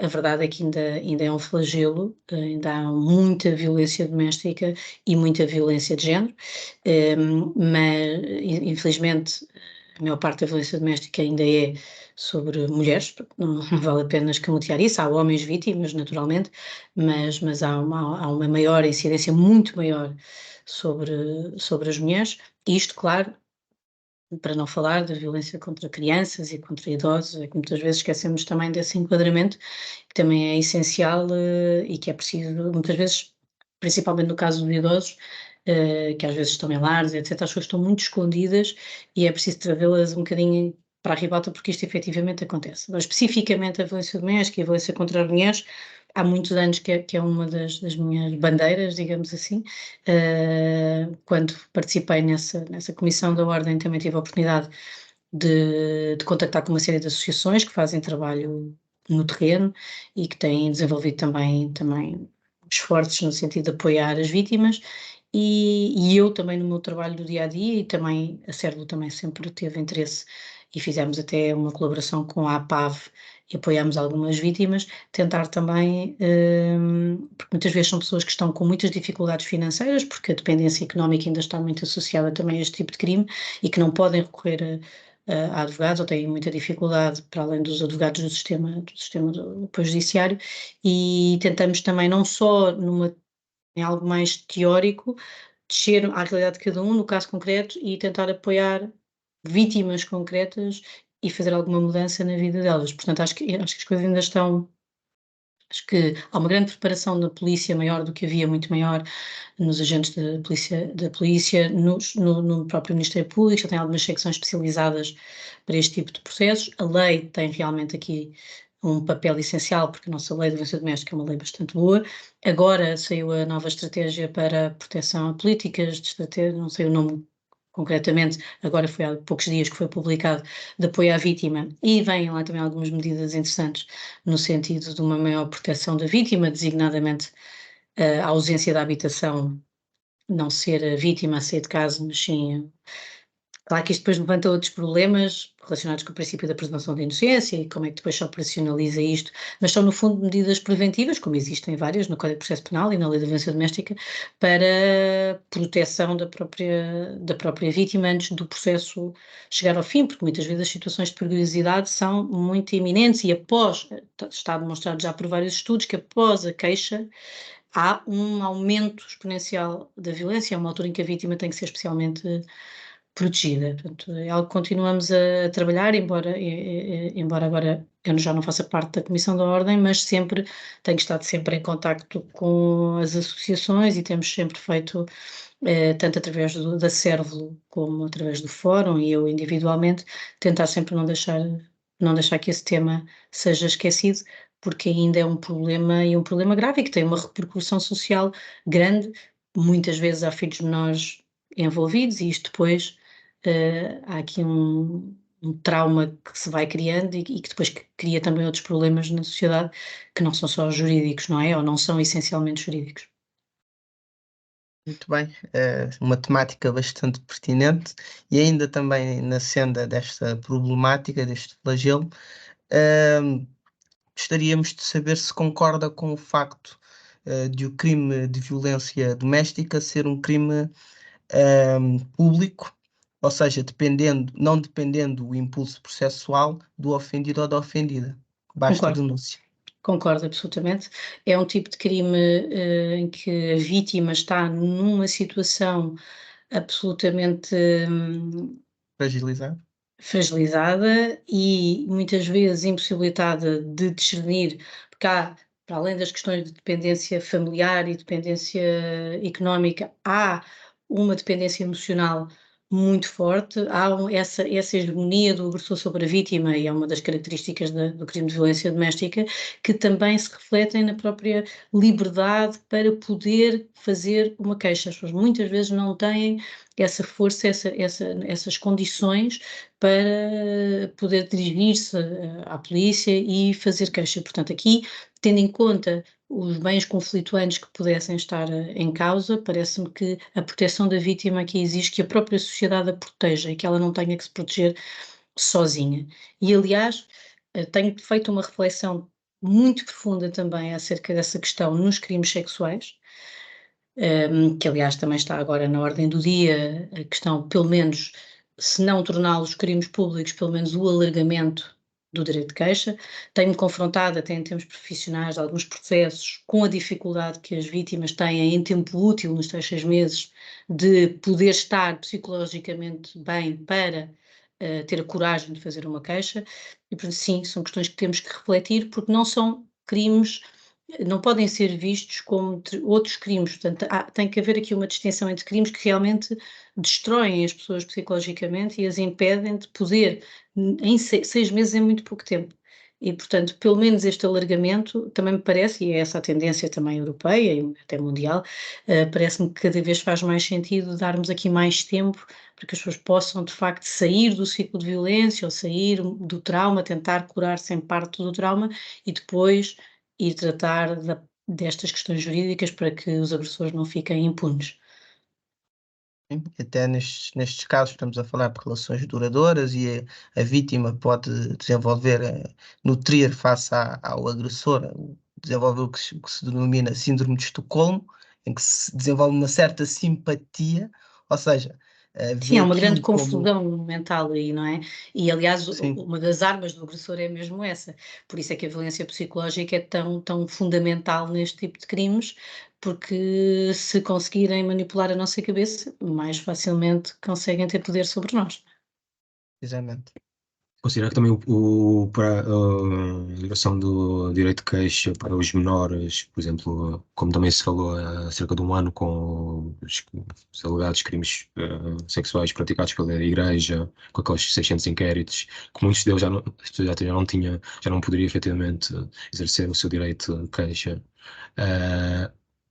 a verdade é que ainda é um flagelo, ainda há muita violência doméstica e muita violência de género, mas infelizmente a maior parte da violência doméstica ainda é sobre mulheres, porque não vale a pena escamotear isso. Há homens vítimas, naturalmente, mas há uma maior incidência, muito maior, sobre as mulheres. Isto, claro, para não falar da violência contra crianças e contra idosos, é que muitas vezes esquecemos também desse enquadramento, que também é essencial e que é preciso, muitas vezes, principalmente no caso dos idosos, que às vezes estão em lares, etc., as coisas estão muito escondidas e é preciso trazê-las um bocadinho para a ribalta, porque isto efetivamente acontece. Mas especificamente a violência doméstica e a violência contra as mulheres, há muitos anos que é uma das minhas bandeiras, digamos assim. Quando participei nessa comissão da Ordem, também tive a oportunidade de contactar com uma série de associações que fazem trabalho no terreno e que têm desenvolvido também esforços no sentido de apoiar as vítimas, e eu também no meu trabalho do dia a dia, e também a Servo também sempre teve interesse e fizemos até uma colaboração com a APAV e apoiámos algumas vítimas, tentar também, porque muitas vezes são pessoas que estão com muitas dificuldades financeiras, porque a dependência económica ainda está muito associada também a este tipo de crime e que não podem recorrer a advogados, ou têm muita dificuldade, para além dos advogados do sistema do apoio judiciário, e tentamos também, não só em algo mais teórico, descer à realidade de cada um, no caso concreto, e tentar apoiar vítimas concretas e fazer alguma mudança na vida delas. Portanto, acho que as coisas ainda estão. Acho que há uma grande preparação na polícia, maior do que havia, muito maior, nos agentes da polícia no próprio Ministério Público, já tem algumas secções especializadas para este tipo de processos. A lei tem realmente aqui um papel essencial, porque a nossa lei de violência doméstica é uma lei bastante boa. Agora saiu a nova estratégia para proteção a políticas de estratégia, não sei o nome concretamente, agora foi há poucos dias que foi publicado, de apoio à vítima, e vêm lá também algumas medidas interessantes no sentido de uma maior proteção da vítima, designadamente a ausência da habitação, não ser a vítima a sair de casa, mas sim. Claro que isto depois levanta outros problemas relacionados com o princípio da presunção de inocência e como é que depois se operacionaliza isto, mas são no fundo medidas preventivas, como existem várias no Código de Processo Penal e na Lei de Violência Doméstica, para proteção da própria vítima antes do processo chegar ao fim, porque muitas vezes as situações de perigosidade são muito iminentes e está demonstrado já por vários estudos que após a queixa há um aumento exponencial da violência, é uma altura em que a vítima tem que ser especialmente protegida. Portanto, é algo que continuamos a trabalhar, embora agora eu já não faça parte da Comissão da Ordem, mas tenho estado sempre em contacto com as associações e temos sempre feito, tanto através da Cervelo como através do Fórum e eu individualmente, tentar sempre não deixar que esse tema seja esquecido, porque ainda é um problema e um problema grave e que tem uma repercussão social grande. Muitas vezes há filhos menores envolvidos e isto depois há aqui um trauma que se vai criando e que depois cria também outros problemas na sociedade que não são só jurídicos, não é? Ou não são essencialmente jurídicos. Muito bem, uma temática bastante pertinente e ainda também na senda desta problemática, deste flagelo, gostaríamos de saber se concorda com o facto de o crime de violência doméstica ser um crime público, ou seja, não dependendo do impulso processual do ofendido ou da ofendida. Basta Concordo. denúncia. Concordo absolutamente. É um tipo de crime em que a vítima está numa situação absolutamente Fragilizado. fragilizada e muitas vezes impossibilitada de discernir, porque há, para além das questões de dependência familiar e dependência económica, há uma dependência emocional muito forte, há essa hegemonia do agressor sobre a vítima, e é uma das características do crime de violência doméstica, que também se refletem na própria liberdade para poder fazer uma queixa. As pessoas muitas vezes não têm essa força, essas condições para poder dirigir-se à polícia e fazer queixa. Portanto, aqui, tendo em conta os bens conflituantes que pudessem estar em causa, parece-me que a proteção da vítima aqui exige que a própria sociedade a proteja e que ela não tenha que se proteger sozinha. E, aliás, tenho feito uma reflexão muito profunda também acerca dessa questão nos crimes sexuais, que aliás também está agora na ordem do dia, a questão, pelo menos, se não torná-los crimes públicos, pelo menos o alargamento do direito de queixa. Tenho-me confrontado, até em termos profissionais, de alguns processos, com a dificuldade que as vítimas têm em tempo útil, nos 6 meses, de poder estar psicologicamente bem para ter a coragem de fazer uma queixa. E, portanto, sim, são questões que temos que refletir, porque não são crimes, não podem ser vistos como outros crimes. Portanto, tem que haver aqui uma distinção entre crimes que realmente destroem as pessoas psicologicamente e as impedem de poder, em 6 meses é muito pouco tempo. E, portanto, pelo menos este alargamento também me parece, e é essa a tendência também europeia e até mundial, parece-me que cada vez faz mais sentido darmos aqui mais tempo para que as pessoas possam, de facto, sair do ciclo de violência ou sair do trauma, tentar curar-se em parte do trauma e depois ir tratar destas questões jurídicas para que os agressores não fiquem impunes. Até nestes casos estamos a falar de relações duradouras e a vítima pode desenvolver, nutrir face ao agressor, desenvolver o que se denomina síndrome de Estocolmo, em que se desenvolve uma certa simpatia, ou seja, Sim, há uma grande aquilo como... confusão mental aí, não é? E, aliás, Sim, uma das armas do agressor é mesmo essa. Por isso é que a violência psicológica é tão fundamental neste tipo de crimes, porque se conseguirem manipular a nossa cabeça, mais facilmente conseguem ter poder sobre nós. exatamente. Considerar que também para a ligação do direito de queixa para os menores, por exemplo, como também se falou há cerca de um ano com os alegados crimes sexuais praticados pela Igreja, com aqueles 600 inquéritos, que muitos deles já não poderia efetivamente exercer o seu direito de queixa,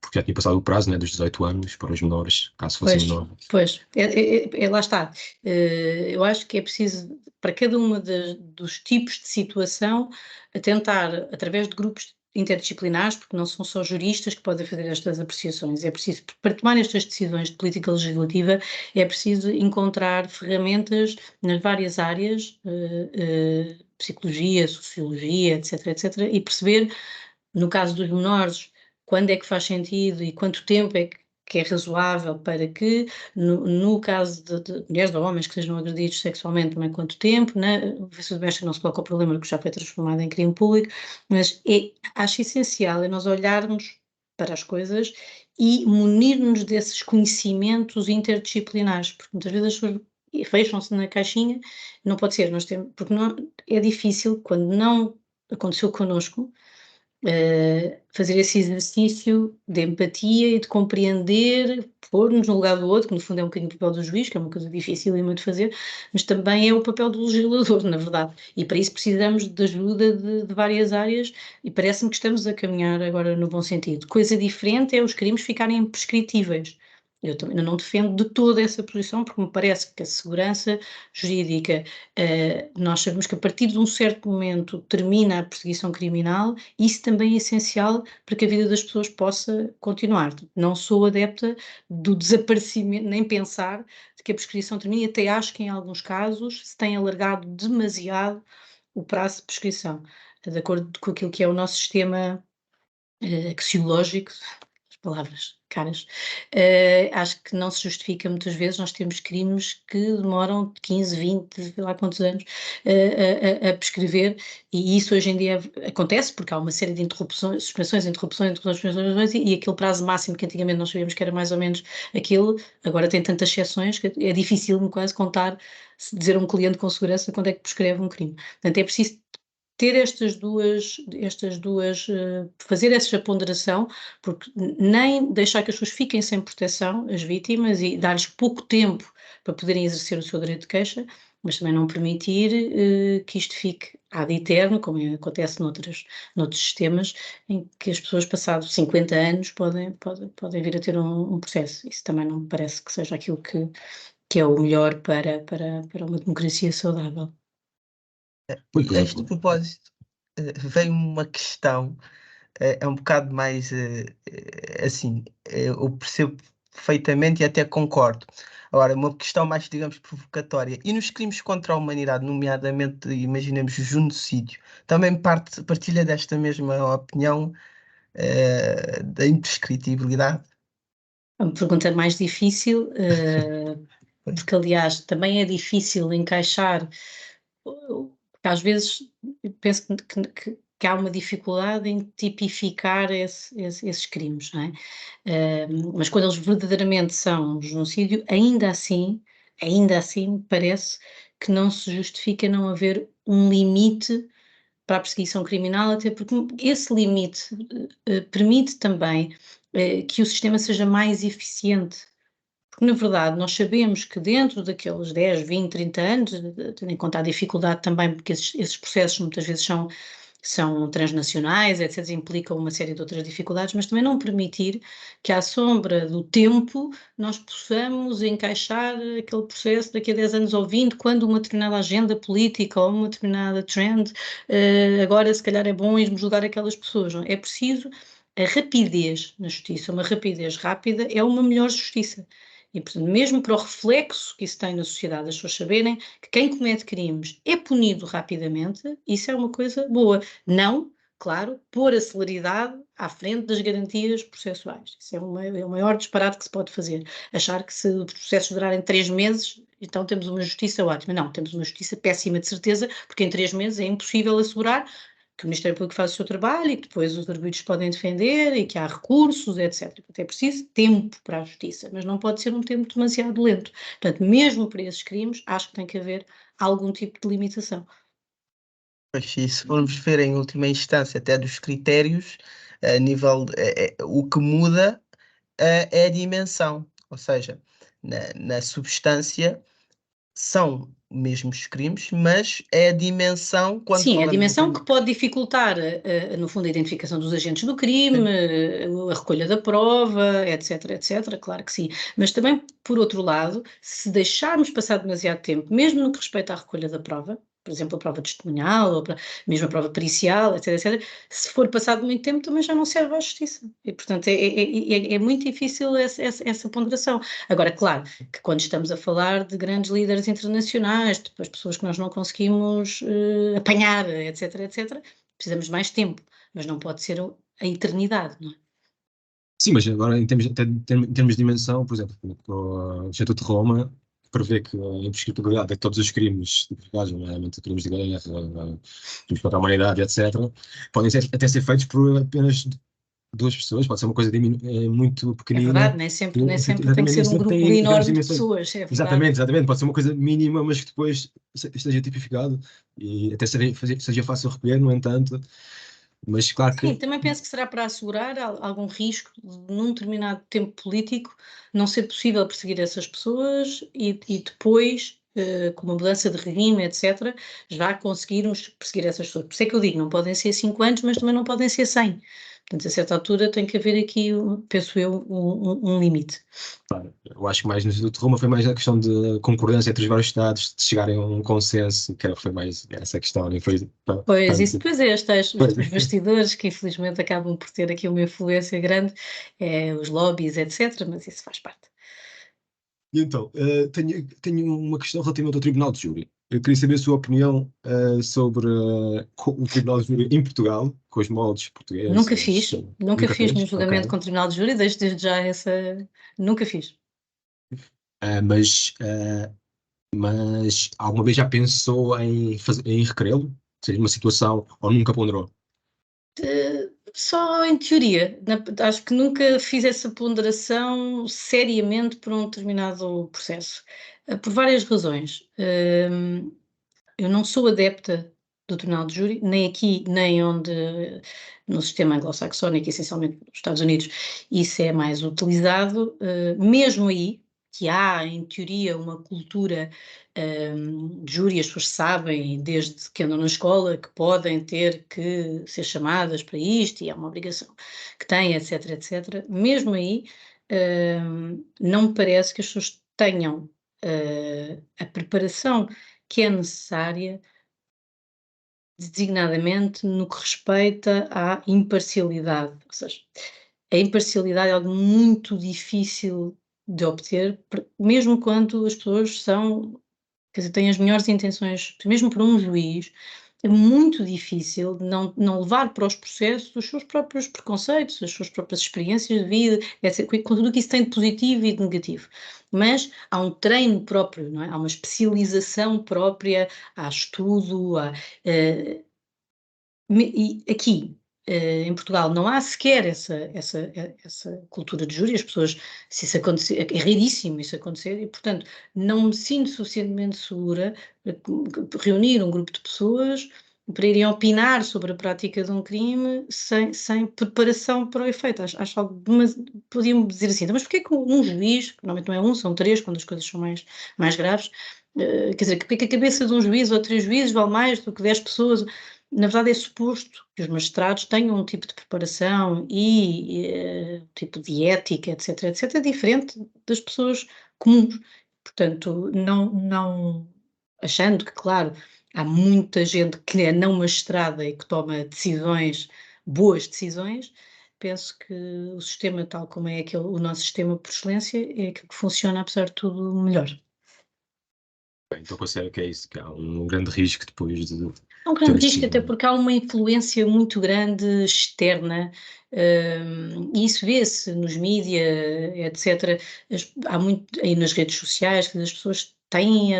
porque já tinha passado o prazo, né, dos 18 anos para os menores, caso fossem Pois, menores. pois, lá está. Eu acho que é preciso, para cada uma dos tipos de situação, a tentar, através de grupos interdisciplinares, porque não são só juristas que podem fazer estas apreciações, é preciso, para tomar estas decisões de política legislativa, é preciso encontrar ferramentas nas várias áreas, psicologia, sociologia, etc., e perceber, no caso dos menores, quando é que faz sentido e quanto tempo é que é razoável para que, no caso de mulheres ou homens que sejam agredidos sexualmente, também quanto tempo, na violência doméstica não se coloca o problema porque já foi transformado em crime público, mas acho essencial é nós olharmos para as coisas e munir-nos desses conhecimentos interdisciplinares, porque muitas vezes as pessoas fecham-se na caixinha, não pode ser, porque não, é difícil, quando não aconteceu connosco, fazer esse exercício de empatia e de compreender, pôr-nos no lugar do outro, que no fundo é um bocadinho o papel do juiz, que é uma coisa difícil e muito de fazer, mas também é o papel do legislador, na verdade, e para isso precisamos de ajuda de várias áreas e parece-me que estamos a caminhar agora no bom sentido. Coisa diferente é os crimes ficarem prescritíveis. Eu também não defendo de toda essa posição, porque me parece que a segurança jurídica, nós sabemos que a partir de um certo momento termina a perseguição criminal. Isso também é essencial para que a vida das pessoas possa continuar. Não sou adepta do desaparecimento, nem pensar de que a prescrição termine, até acho que em alguns casos se tem alargado demasiado o prazo de prescrição, de acordo com aquilo que é o nosso sistema axiológico, as palavras caras, acho que não se justifica muitas vezes. Nós temos crimes que demoram 15, 20, sei lá quantos anos a prescrever, e isso hoje em dia acontece porque há uma série de interrupções, suspensões, suspensões, e aquele prazo máximo que antigamente nós sabíamos que era mais ou menos aquele, agora tem tantas exceções que é difícil quase contar, dizer a um cliente com segurança quando é que prescreve um crime. Portanto, é preciso ter fazer essa ponderação, porque nem deixar que as pessoas fiquem sem proteção, as vítimas, e dar-lhes pouco tempo para poderem exercer o seu direito de queixa, mas também não permitir que isto fique ad eterno, como acontece noutros sistemas, em que as pessoas, passados 50 anos, podem vir a ter um processo. Isso também não me parece que seja aquilo que é o melhor para uma democracia saudável. Pois, por A este exemplo, propósito, veio uma questão, é um bocado mais assim, eu percebo perfeitamente e até concordo. Agora, uma questão mais, digamos, provocatória. E nos crimes contra a humanidade, nomeadamente, imaginemos, o genocídio, também partilha desta mesma opinião, da imprescritibilidade? É uma pergunta mais difícil, Pois. porque aliás também é difícil encaixar, porque às vezes eu penso que há uma dificuldade em tipificar esses crimes, não é? Mas quando eles verdadeiramente são genocídio, ainda assim parece que não se justifica não haver um limite para a perseguição criminal, até porque esse limite permite também que o sistema seja mais eficiente. Porque, na verdade, nós sabemos que dentro daqueles 10, 20, 30 anos, tendo em conta a dificuldade também, porque esses processos muitas vezes são transnacionais, etc., implicam uma série de outras dificuldades, mas também não permitir que, à sombra do tempo, nós possamos encaixar aquele processo daqui a 10 anos ou 20, quando uma determinada agenda política ou uma determinada trend, agora se calhar é bom irmos julgar aquelas pessoas. Não? É preciso a rapidez na justiça, uma rapidez rápida é uma melhor justiça. E, portanto, mesmo para o reflexo que isso tem na sociedade, as pessoas saberem que quem comete crimes é punido rapidamente, isso é uma coisa boa. Não claro, pôr a celeridade à frente das garantias processuais. Isso é o maior disparate que se pode fazer. Achar que se os processos durarem 3 meses, então temos uma justiça ótima. Não, temos uma justiça péssima de certeza, porque em 3 meses é impossível assegurar que o Ministério Público faz o seu trabalho e que depois os arguidos podem defender e que há recursos, etc. Portanto, é preciso tempo para a justiça, mas não pode ser um tempo demasiado lento. Portanto, mesmo para esses crimes, acho que tem que haver algum tipo de limitação. Pois, e se formos ver em última instância até dos critérios, a nível, o que muda é a dimensão, ou seja, na substância são mesmos crimes, mas é a dimensão, quando Sim, é a falamos dimensão que pode dificultar, no fundo, a identificação dos agentes do crime, a recolha da prova, etc, etc, claro que sim. Mas também, por outro lado, se deixarmos passar demasiado tempo, mesmo no que respeita à recolha da prova, por exemplo, a prova testemunhal, ou mesmo a prova pericial, etc, etc, se for passado muito tempo também já não serve à justiça. E, portanto, é muito difícil essa ponderação. Agora, claro, que quando estamos a falar de grandes líderes internacionais, depois pessoas que nós não conseguimos apanhar, etc, etc, precisamos de mais tempo, mas não pode ser a eternidade, não é? Sim, mas agora em termos de dimensão, por exemplo, o Estatuto de Roma prevê que a imprescritibilidade de todos os crimes de guerra, nomeadamente crimes de guerra, crimes contra a humanidade, etc., podem até ser feitos por apenas 2 pessoas, pode ser uma coisa muito É pequenina. verdade, nem sempre tem que Exatamente, ser nem um sempre grupo tem grandes enorme de dimensões. pessoas, é verdade. Exatamente, pode ser uma coisa mínima, mas que depois esteja tipificado e até seja fácil recolher, no entanto, mas claro Sim, que também penso que será para assegurar algum risco de, num determinado tempo político, não ser possível perseguir essas pessoas e depois, com uma mudança de regime, etc., já conseguirmos perseguir essas pessoas. Por isso é que eu digo, não podem ser 5 anos, mas também não podem ser 100. Portanto, a certa altura tem que haver aqui, penso eu, um limite. eu acho que mais no Instituto de Roma foi mais a questão de concordância entre os vários Estados, de chegarem a um consenso, que foi mais essa questão, nem foi Pois, isso tanto. depois é os bastidores que infelizmente acabam por ter aqui uma influência grande, os lobbies, etc., mas isso faz parte. E então, tenho uma questão relativamente ao Tribunal de Júri. Eu queria saber a sua opinião sobre o Tribunal de Júri em Portugal, com os moldes Nunca portugueses. fiz, nunca Nunca fiz nenhum fez? julgamento Ok. com o Tribunal de Júri, deixo desde já essa. Nunca fiz. Mas alguma vez já pensou em requerê-lo? Seja uma situação, ou nunca ponderou? Só em teoria. Acho que nunca fiz essa ponderação seriamente por um determinado processo. Por várias razões. Eu não sou adepta do Tribunal de Júri, nem aqui, nem onde, no sistema anglo-saxónico, essencialmente nos Estados Unidos, isso é mais utilizado. Mesmo aí, que há, em teoria, uma cultura de júri, as pessoas sabem, desde que andam na escola, que podem ter que ser chamadas para isto, e é uma obrigação que têm, etc, etc. Mesmo aí, não me parece que as pessoas tenham a preparação que é necessária, designadamente no que respeita à imparcialidade. Ou seja, a imparcialidade é algo muito difícil de obter, mesmo quando as pessoas são, quer dizer, têm as melhores intenções, mesmo para um juiz, é muito difícil não levar para os processos os seus próprios preconceitos, as suas próprias experiências de vida, etc., com tudo o que isso tem de positivo e de negativo. Mas há um treino próprio, não é? Há uma especialização própria, há estudo, eh, e aqui, em Portugal, não há sequer essa cultura de júri, as pessoas, se isso acontecer, é raríssimo isso acontecer, e portanto não me sinto suficientemente segura para reunir um grupo de pessoas para irem opinar sobre a prática de um crime sem preparação para o efeito. Acho algo, podíamos dizer assim, então, mas porquê que um juiz, que normalmente não é um, são 3, quando as coisas são mais graves, quer dizer, porquê que a cabeça de um juiz ou 3 juízes vale mais do que 10 pessoas? Na verdade, é suposto que os magistrados tenham um tipo de preparação e um tipo de ética, etc., etc., diferente das pessoas comuns. Portanto, não achando que, claro, há muita gente que é não magistrada e que toma decisões, boas decisões, penso que o sistema, tal como é o nosso sistema por excelência, é aquilo que funciona, apesar de tudo, melhor. Então considero que é isso, que há um grande risco depois de É um grande ter risco, até porque há uma influência muito grande externa, e isso vê-se nos mídias, etc. Há muito aí nas redes sociais que as pessoas têm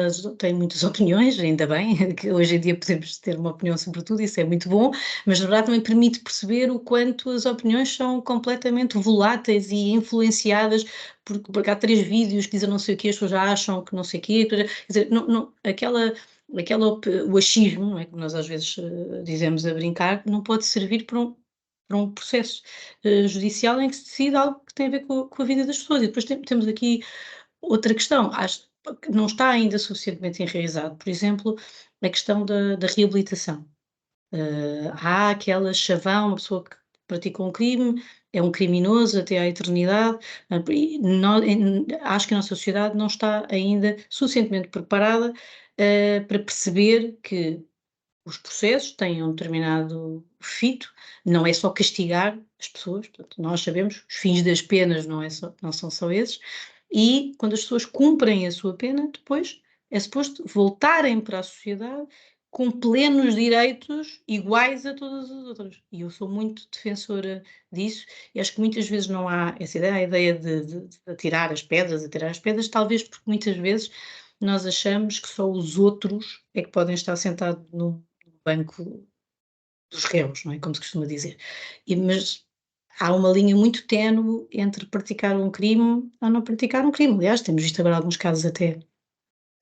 muitas opiniões, ainda bem, que hoje em dia podemos ter uma opinião sobre tudo, isso é muito bom, mas na verdade também permite perceber o quanto as opiniões são completamente voláteis e influenciadas, porque há 3 vídeos que dizem não sei o quê, as pessoas já acham que não sei o quê, quer dizer, o achismo, não é, como nós às vezes dizemos a brincar, não pode servir para um processo judicial em que se decide algo que tem a ver com a vida das pessoas. E depois temos aqui outra questão, acho que não está ainda suficientemente enraizado, por exemplo, a questão da reabilitação. Há aquela chavão, uma pessoa que praticou um crime, é um criminoso até à eternidade, e acho que a nossa sociedade não está ainda suficientemente preparada para perceber que os processos têm um determinado fito, não é só castigar as pessoas, portanto, nós sabemos, os fins das penas não são só esses, e quando as pessoas cumprem a sua pena, depois é suposto voltarem para a sociedade com plenos direitos iguais a todas as outras. E eu sou muito defensora disso, e acho que muitas vezes não há essa ideia, a ideia de atirar as pedras, talvez porque muitas vezes nós achamos que só os outros é que podem estar sentados no banco dos réus, não é? Como se costuma dizer. Mas há uma linha muito ténue entre praticar um crime ou não praticar um crime. Aliás, temos visto agora alguns casos até,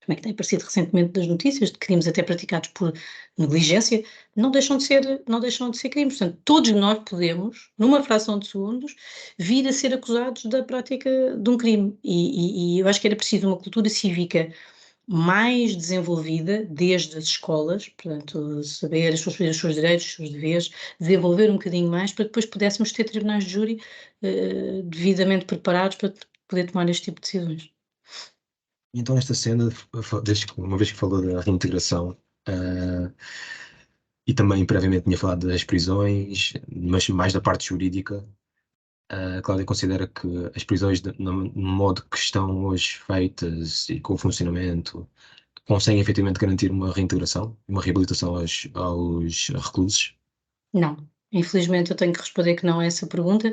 como é que tem aparecido recentemente das notícias, de crimes até praticados por negligência, não deixam de ser crimes. Portanto, todos nós podemos, numa fração de segundos, vir a ser acusados da prática de um crime. E eu acho que era preciso uma cultura cívica mais desenvolvida desde as escolas, portanto, saber os seus direitos, os seus deveres, desenvolver um bocadinho mais para que depois pudéssemos ter tribunais de júri devidamente preparados para poder tomar este tipo de decisões. Então, esta cena, uma vez que falou da reintegração, e também previamente tinha falado das prisões, mas mais da parte jurídica, a Cláudia considera que as prisões, no modo que estão hoje feitas e com o funcionamento, conseguem efetivamente garantir uma reintegração, uma reabilitação aos reclusos? Não, infelizmente eu tenho que responder que não a essa pergunta.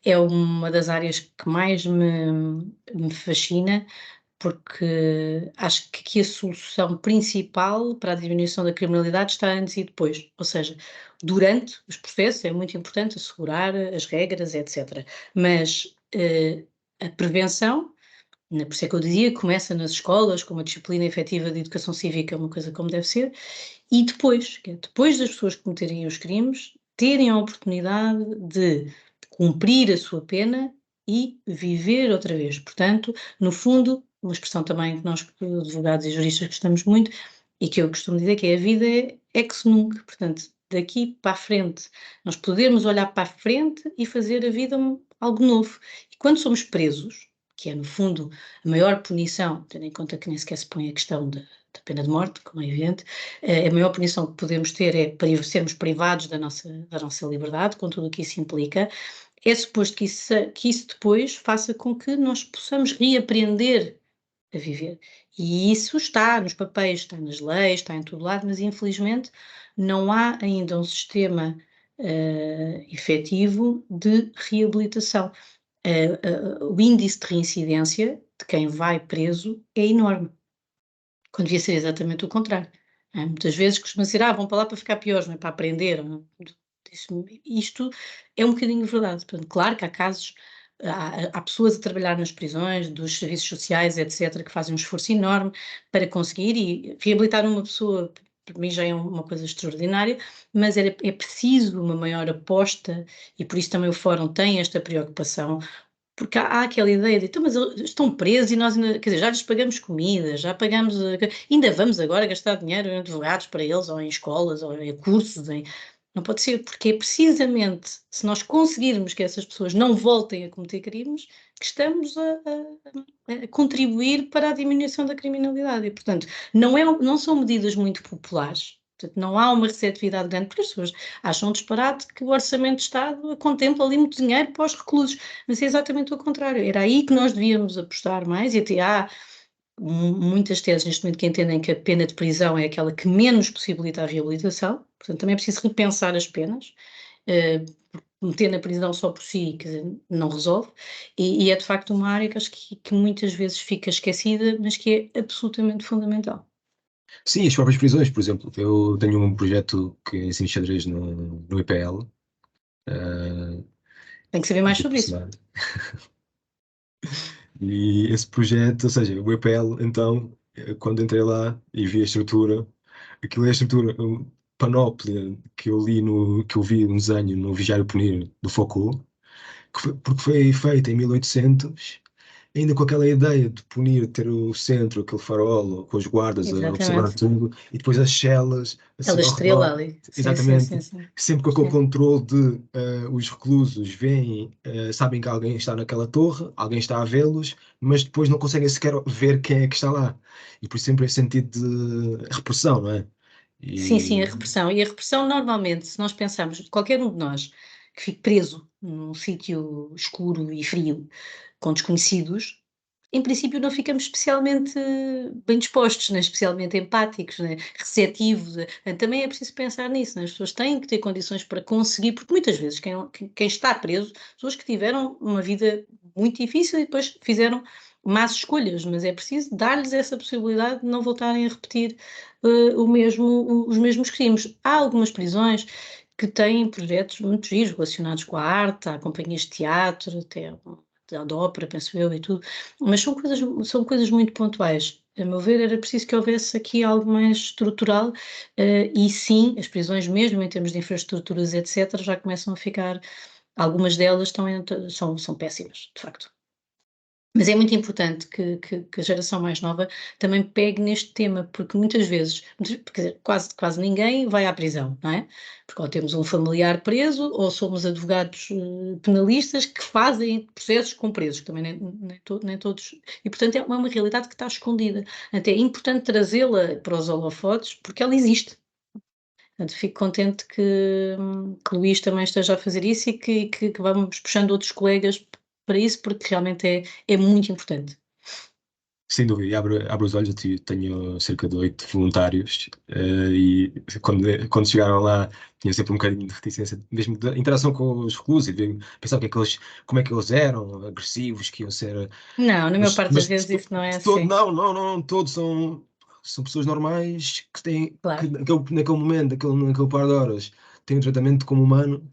É uma das áreas que mais me fascina, porque acho que aqui a solução principal para a diminuição da criminalidade está antes e depois, ou seja, durante os processos é muito importante assegurar as regras, etc. Mas a prevenção, por isso é que eu dizia, começa nas escolas com uma disciplina efetiva de educação cívica, uma coisa como deve ser, e depois, que é depois das pessoas cometerem os crimes, terem a oportunidade de cumprir a sua pena e viver outra vez. Portanto, no fundo, uma expressão também que nós, advogados e juristas, gostamos muito e que eu costumo dizer que é a vida é ex nunc. Portanto, daqui para a frente, nós podemos olhar para a frente e fazer a vida algo novo. E quando somos presos, que é no fundo a maior punição, tendo em conta que nem sequer se põe a questão da pena de morte, como é evidente, a maior punição que podemos ter é para sermos privados da nossa liberdade, com tudo o que isso implica. É suposto que isso depois faça com que nós possamos reaprender a viver. E isso está nos papéis, está nas leis, está em todo lado, mas infelizmente não há ainda um sistema efetivo de reabilitação. O índice de reincidência de quem vai preso é enorme, quando devia ser exatamente o contrário. Muitas vezes costuma ser, vão para lá para ficar piores, não é para aprender. Isto é um bocadinho verdade. Portanto, claro que há casos, há pessoas a trabalhar nas prisões, dos serviços sociais, etc., que fazem um esforço enorme para conseguir, e reabilitar uma pessoa, para mim já é uma coisa extraordinária, mas é preciso uma maior aposta, e por isso também o Fórum tem esta preocupação, porque há aquela ideia de, então, mas eles estão presos e nós ainda, quer dizer, já lhes pagamos comida, já pagamos, ainda vamos agora gastar dinheiro em advogados para eles, ou em escolas, ou em cursos, não pode ser, porque é precisamente se nós conseguirmos que essas pessoas não voltem a cometer crimes, que estamos a contribuir para a diminuição da criminalidade. E, portanto, não são medidas muito populares. Portanto, não há uma receptividade grande, porque as pessoas acham disparate que o Orçamento de Estado contempla ali muito dinheiro para os reclusos, mas é exatamente o contrário. Era aí que nós devíamos apostar mais, e até há muitas teses neste momento que entendem que a pena de prisão é aquela que menos possibilita a reabilitação, portanto também é preciso repensar as penas, meter na prisão só por si, quer dizer, não resolve, e é de facto uma área que acho que muitas vezes fica esquecida, mas que é absolutamente fundamental. Sim, as próprias prisões, por exemplo. Eu tenho um projeto que ensino xadrez no IPL. Tem que saber mais de sobre isso. personagem. E esse projeto, ou seja, o EPL, então, quando entrei lá e vi a estrutura, aquilo é a estrutura, panóplia que eu li que eu vi um desenho no Vigiar e Punir do Foucault, porque foi feito em 1800, ainda com aquela ideia de punir, ter o centro, aquele farol, com os guardas a observar Exatamente. tudo, e depois as celas, assim Aquela ao estrela redor. ali. Sim, sim, sim, Exatamente. sim. Sempre com aquele Sim. controle de os reclusos veem, sabem que alguém está naquela torre, alguém está a vê-los, mas depois não conseguem sequer ver quem é que está lá. E por isso sempre esse sentido de repressão, não é? Sim, sim, a E repressão. E a repressão, normalmente, se nós pensarmos, qualquer um de nós que fique preso num sítio escuro e frio, com desconhecidos, em princípio não ficamos especialmente bem dispostos, né? Especialmente empáticos, né? Receptivos. Também é preciso pensar nisso, né? As pessoas têm que ter condições para conseguir, porque muitas vezes quem está preso, pessoas que tiveram uma vida muito difícil e depois fizeram más escolhas, mas é preciso dar-lhes essa possibilidade de não voltarem a repetir os mesmos crimes. Há algumas prisões que têm projetos muito giros relacionados com a arte, há companhias de teatro, até de ópera, penso eu, e tudo, mas são coisas muito pontuais. A meu ver, era preciso que houvesse aqui algo mais estrutural, e sim, as prisões mesmo em termos de infraestruturas, etc., já começam a ficar, algumas delas são péssimas, de facto. Mas é muito importante que a geração mais nova também pegue neste tema, porque muitas vezes, quer dizer, quase ninguém vai à prisão, não é? Porque ou temos um familiar preso, ou somos advogados penalistas que fazem processos com presos, que também nem todos. E, portanto, é uma realidade que está escondida. Até é importante trazê-la para os holofotes, porque ela existe. Portanto, fico contente que o Luís também esteja a fazer isso e que vamos puxando outros colegas para isso, porque realmente é muito importante. sem dúvida, e abre os olhos. Eu tenho cerca de 8 voluntários, e quando chegaram lá tinha sempre um bocadinho de reticência, mesmo de interação com os reclusos, e de pensar como é que eles eram, agressivos, que iam ser. Não, na maior parte das Mas vezes isso não é de todo, assim, não, não, não, todos são pessoas normais que têm, que claro, naquele momento, naquele par de horas, têm um tratamento como humano,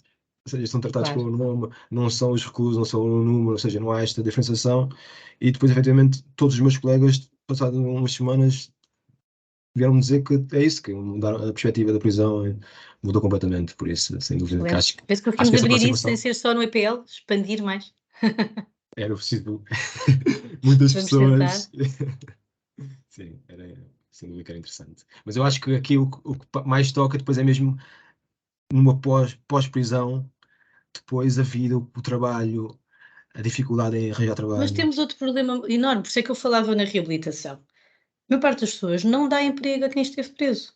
ou seja, são tratados claro. como nome, não são os reclusos, não são o número, ou seja, não há esta diferenciação. E depois, efetivamente, todos os meus colegas, passado umas semanas, vieram-me dizer que é isso, que mudar a perspectiva da prisão mudou completamente. Por isso, sem dúvida, que Excelente. Vê se acho conseguimos que essa abrir isso sem aproximação ser só no EPL, expandir mais. era preciso muitas Vamos tentar. pessoas. Sim, sem dúvida que era interessante. Mas eu acho que aqui o que mais toca depois é mesmo numa pós-prisão, depois a vida, o trabalho, a dificuldade em arranjar Mas trabalho. temos outro problema enorme, por isso é que eu falava na reabilitação. A maior parte das pessoas não dá emprego a quem esteve preso.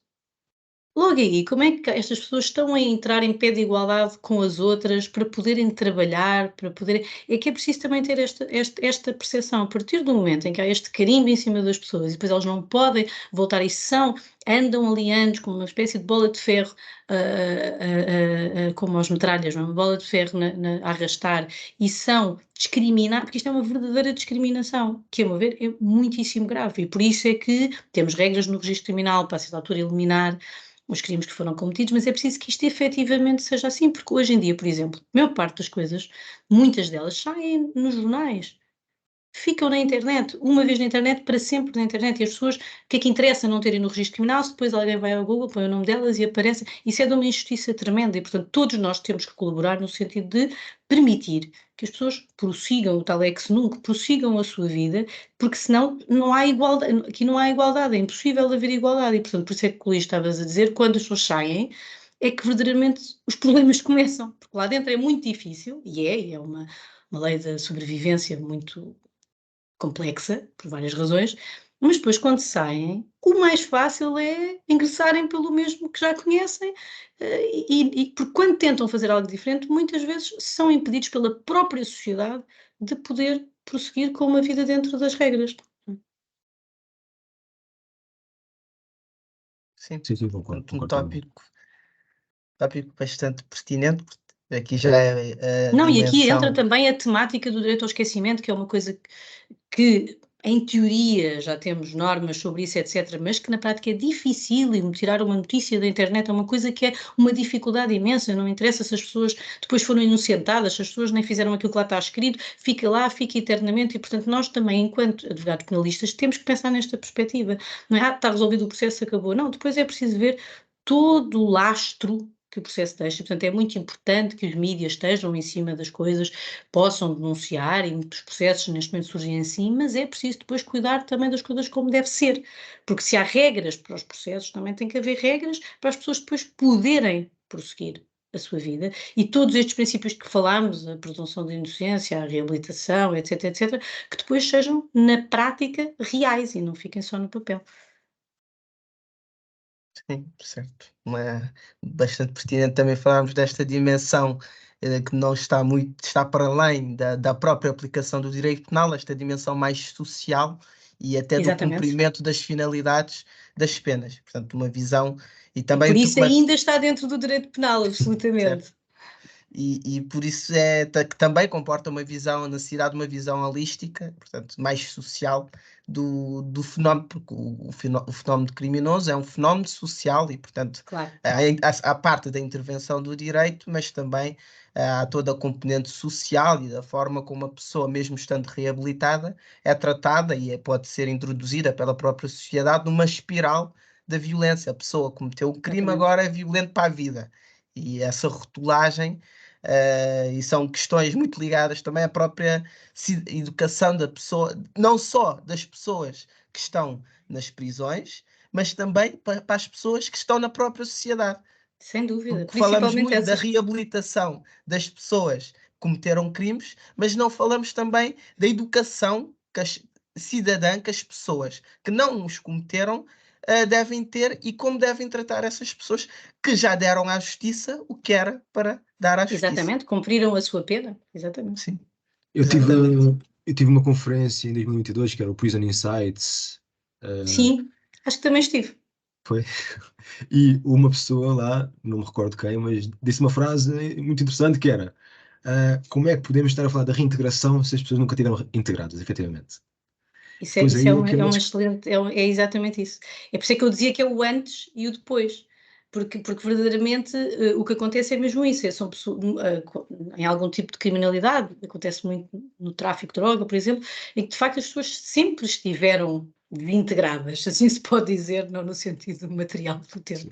Logo aí, como é que estas pessoas estão a entrar em pé de igualdade com as outras para poderem trabalhar, para poderem. É que é preciso também ter esta percepção. A partir do momento em que há este carimbo em cima das pessoas e depois elas não podem voltar e andam ali anos como uma espécie de bola de ferro, como as metralhas, não é? Uma bola de ferro a arrastar e são discriminados, porque isto é uma verdadeira discriminação, que, a meu ver, é muitíssimo grave. E por isso é que temos regras no registro criminal para a certa altura eliminar os crimes que foram cometidos, mas é preciso que isto efetivamente seja assim, porque hoje em dia, por exemplo, a maior parte das coisas, muitas delas saem nos jornais, ficam na internet, uma vez na internet, para sempre na internet, e as pessoas, o que é que interessa não terem no registro criminal, se depois alguém vai ao Google, põe o nome delas e aparece, isso é de uma injustiça tremenda, e portanto todos nós temos que colaborar no sentido de permitir que as pessoas prossigam, o tal ex nunc, prossigam a sua vida, porque senão não há igualdade, aqui não há igualdade, é impossível haver igualdade, e portanto por isso é que o Luís estavas a dizer, quando as pessoas saem, é que verdadeiramente os problemas começam, porque lá dentro é muito difícil, e é uma lei da sobrevivência muito complexa, por várias razões, mas depois quando saem, o mais fácil é ingressarem pelo mesmo que já conhecem, porque quando tentam fazer algo diferente, muitas vezes são impedidos pela própria sociedade de poder prosseguir com uma vida dentro das regras. sim. Sim, concordo, Um concordo. tópico bastante pertinente, porque aqui já é a Não, e aqui entra dimensão. também a temática do direito ao esquecimento, que é uma coisa que em teoria já temos normas sobre isso, etc., mas que na prática é dificílimo. Tirar uma notícia da internet é uma coisa que é uma dificuldade imensa. Não interessa se as pessoas depois foram inocentadas, se as pessoas nem fizeram aquilo que lá está escrito, fica lá, fica eternamente. E, portanto, nós também, enquanto advogados penalistas, temos que pensar nesta perspectiva. Não é, está resolvido o processo, acabou. Não, depois é preciso ver todo o lastro que o processo deixa. Portanto, é muito importante que os mídias estejam em cima das coisas, possam denunciar, e muitos processos neste momento surgem assim, mas é preciso depois cuidar também das coisas como deve ser, porque se há regras para os processos, também tem que haver regras para as pessoas depois poderem prosseguir a sua vida, e todos estes princípios que falámos, a presunção de inocência, a reabilitação, etc., etc., que depois sejam na prática reais e não fiquem só no papel. Sim, certo. Bastante pertinente também falarmos desta dimensão que não está muito, está para além da própria aplicação do direito penal, esta dimensão mais social e até do Exatamente. cumprimento das finalidades das penas. Portanto, uma visão e E também por isso ainda está dentro do direito penal, absolutamente. certo. E por isso que também comporta uma visão, a necessidade de uma visão holística, portanto, mais social do fenómeno, porque o fenómeno criminoso é um fenómeno social e, portanto, Claro. há parte da intervenção do direito, mas também há toda a componente social e da forma como a pessoa, mesmo estando reabilitada, é tratada e pode ser introduzida pela própria sociedade numa espiral da violência. A pessoa cometeu o crime, Exatamente. agora é violento para a vida. E essa rotulagem e são questões muito ligadas também à própria educação da pessoa, não só das pessoas que estão nas prisões, mas também para as pessoas que estão na própria sociedade. Sem dúvida, Porque falamos principalmente muito da essas. reabilitação das pessoas que cometeram crimes, mas não falamos também da educação cidadã que as pessoas que não os cometeram devem ter e como devem tratar essas pessoas que já deram à justiça o que era para dar à justiça. Exatamente, cumpriram a sua pena. Exatamente. Sim, Eu tive, exatamente. eu tive uma conferência em 2022 que era o Prison Insights. Sim, acho que também estive. Foi. E uma pessoa lá, não me recordo quem, mas disse uma frase muito interessante que era como é que podemos estar a falar da reintegração se as pessoas nunca tiveram integradas, efetivamente? Isso é, Pois isso é, aí uma, é uma aqueles... excelente, é exatamente isso. É por isso que eu dizia que é o antes e o depois. Porque verdadeiramente o que acontece é mesmo isso. São pessoas, em algum tipo de criminalidade, acontece muito no tráfico de droga, por exemplo, em que de facto as pessoas sempre estiveram integradas, assim se pode dizer, não no sentido material do termo.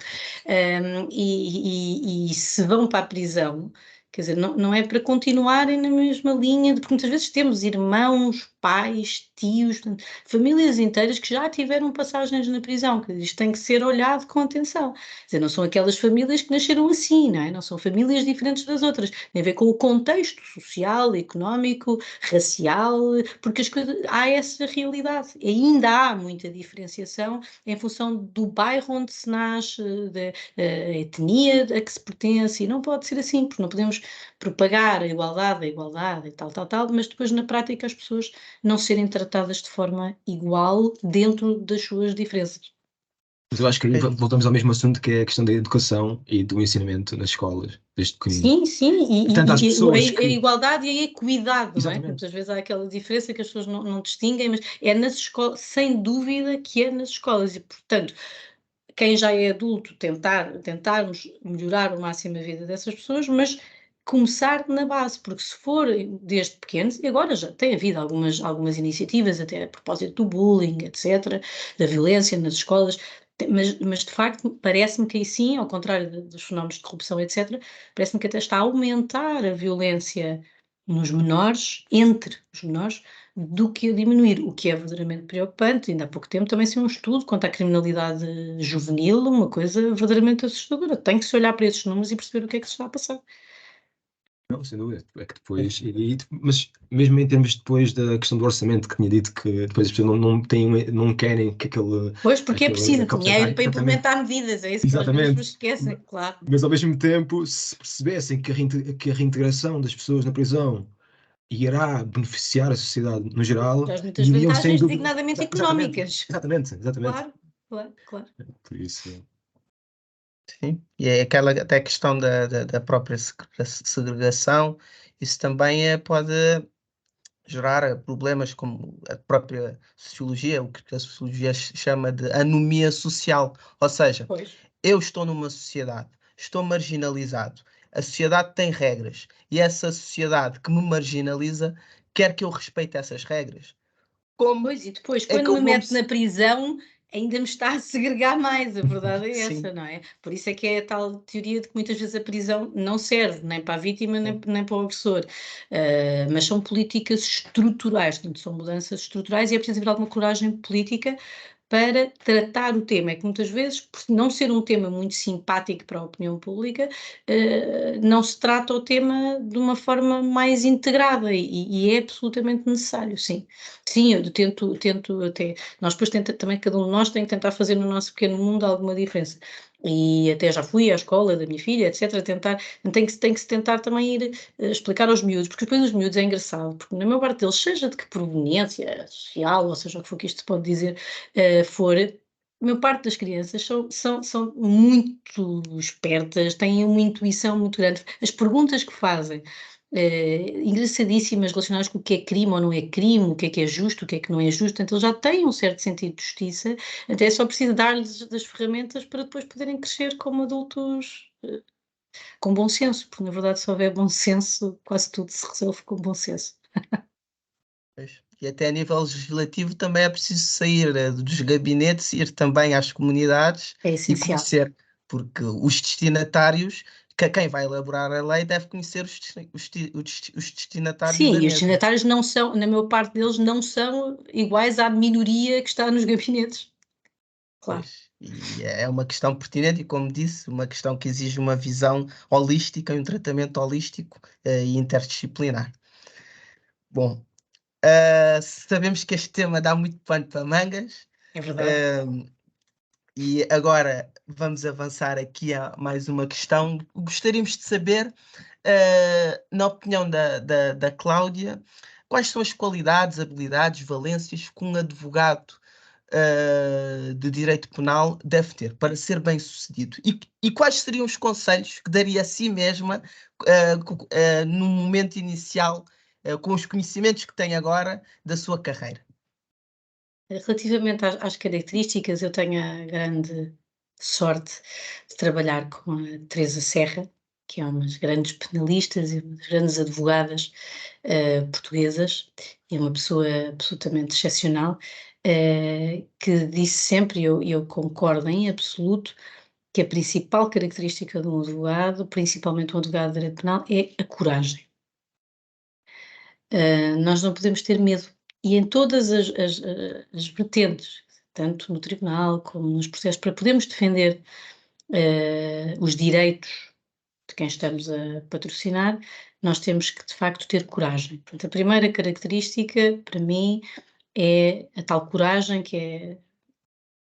E se vão para a prisão, quer dizer, não é para continuarem na mesma linha, porque muitas vezes temos irmãos, pais, tios, famílias inteiras que já tiveram passagens na prisão, que isto tem que ser olhado com atenção. Quer dizer, não são aquelas famílias que nasceram assim, não é? Não são famílias diferentes das outras. Tem a ver com o contexto social, económico, racial, porque há essa realidade. E ainda há muita diferenciação em função do bairro onde se nasce, da etnia a que se pertence, e não pode ser assim, porque não podemos propagar a igualdade e tal, mas depois na prática as pessoas não serem tratadas de forma igual dentro das suas diferenças. Mas eu acho que aí voltamos ao mesmo assunto que é a questão da educação e do ensinamento nas escolas, desde pequenino. Sim, E tanto às pessoas a que... igualdade e a equidade, não é? Exatamente. Muitas vezes há aquela diferença que as pessoas não distinguem, mas é nas escolas, sem dúvida que é nas escolas, e portanto, quem já é adulto tentarmos melhorar o máximo a vida dessas pessoas, mas começar na base, porque se for desde pequenos, e agora já tem havido algumas iniciativas, até a propósito do bullying, etc., da violência nas escolas, mas de facto parece-me que aí sim, ao contrário dos fenómenos de corrupção, etc., parece-me que até está a aumentar a violência nos menores, entre os menores, do que a diminuir, o que é verdadeiramente preocupante. Ainda há pouco tempo também saiu um estudo quanto à criminalidade juvenil, uma coisa verdadeiramente assustadora. Tem que se olhar para esses números e perceber o que é que se está a passar. Não, sem dúvida. É que depois, mas mesmo em termos depois da questão do orçamento, que tinha dito que depois as pessoas não querem que Pois, porque é preciso aquele dinheiro percentagem, para exatamente, implementar medidas, é isso que às vezes as exatamente. pessoas esquecem, claro. Mas ao mesmo tempo, se percebessem que a reintegração das pessoas na prisão irá beneficiar a sociedade no geral, Traz muitas iriam sem vantagens, dúvida. designadamente Exatamente, económicas. exatamente, exatamente. Claro. Por isso. Sim, e é aquela até a questão da própria segregação, isso também pode gerar problemas como a própria sociologia, o que a sociologia chama de anomia social. Ou seja, Pois. eu estou numa sociedade, estou marginalizado, a sociedade tem regras e essa sociedade que me marginaliza quer que eu respeite essas regras. Como Pois, e depois, é que quando eu me vou me. mete na prisão, ainda me está a segregar mais, a verdade é essa, Sim, não é? Por isso é que é a tal teoria de que muitas vezes a prisão não serve nem para a vítima sim, nem para o agressor. Mas são políticas estruturais, portanto, são mudanças estruturais e é preciso haver alguma coragem política para tratar o tema. É que muitas vezes, por não ser um tema muito simpático para a opinião pública, não se trata o tema de uma forma mais integrada e é absolutamente necessário, sim. Sim, eu tento até. Nós depois também, cada um de nós tem que tentar fazer no nosso pequeno mundo alguma diferença. E até já fui à escola da minha filha, etc. Tentar, tem que se tentar também ir explicar aos miúdos, porque depois os miúdos é engraçado, porque na maior parte deles, seja de que proveniência social, ou seja o que for que isto se pode dizer, for, a maior parte das crianças são muito espertas, têm uma intuição muito grande. As perguntas que fazem, engraçadíssimas, relacionadas com o que é crime ou não é crime, o que é justo, o que é que não é justo, portanto, eles já têm um certo sentido de justiça, até é só preciso dar-lhes das ferramentas para depois poderem crescer como adultos com bom senso, porque na verdade se houver bom senso, quase tudo se resolve com bom senso. pois. E até a nível legislativo também é preciso sair dos gabinetes, ir também às comunidades É e essencial. conhecer, porque os destinatários, quem vai elaborar a lei deve conhecer os destinatários Sim, da e os mesma. destinatários não são, na maior parte deles, não são iguais à minoria que está nos gabinetes. Claro. Pois, e é uma questão pertinente e, como disse, uma questão que exige uma visão holística e um tratamento holístico e interdisciplinar. Bom, sabemos que este tema dá muito pano para mangas, É verdade. uh, e agora vamos avançar aqui a mais uma questão. Gostaríamos de saber, na opinião da Cláudia, quais são as qualidades, habilidades, valências que um advogado de direito penal deve ter para ser bem-sucedido? E quais seriam os conselhos que daria a si mesma no momento inicial, com os conhecimentos que tem agora da sua carreira? Relativamente às características, eu tenho a grande sorte de trabalhar com a Teresa Serra, que é uma das grandes penalistas e uma das grandes advogadas portuguesas, e é uma pessoa absolutamente excepcional, que disse sempre, e eu concordo em absoluto, que a principal característica de um advogado, principalmente um advogado de direito penal, é a coragem. Nós não podemos ter medo. E em todas as vertentes, tanto no tribunal como nos processos, para podermos defender os direitos de quem estamos a patrocinar, nós temos que, de facto, ter coragem. Portanto, a primeira característica, para mim, é a tal coragem, que é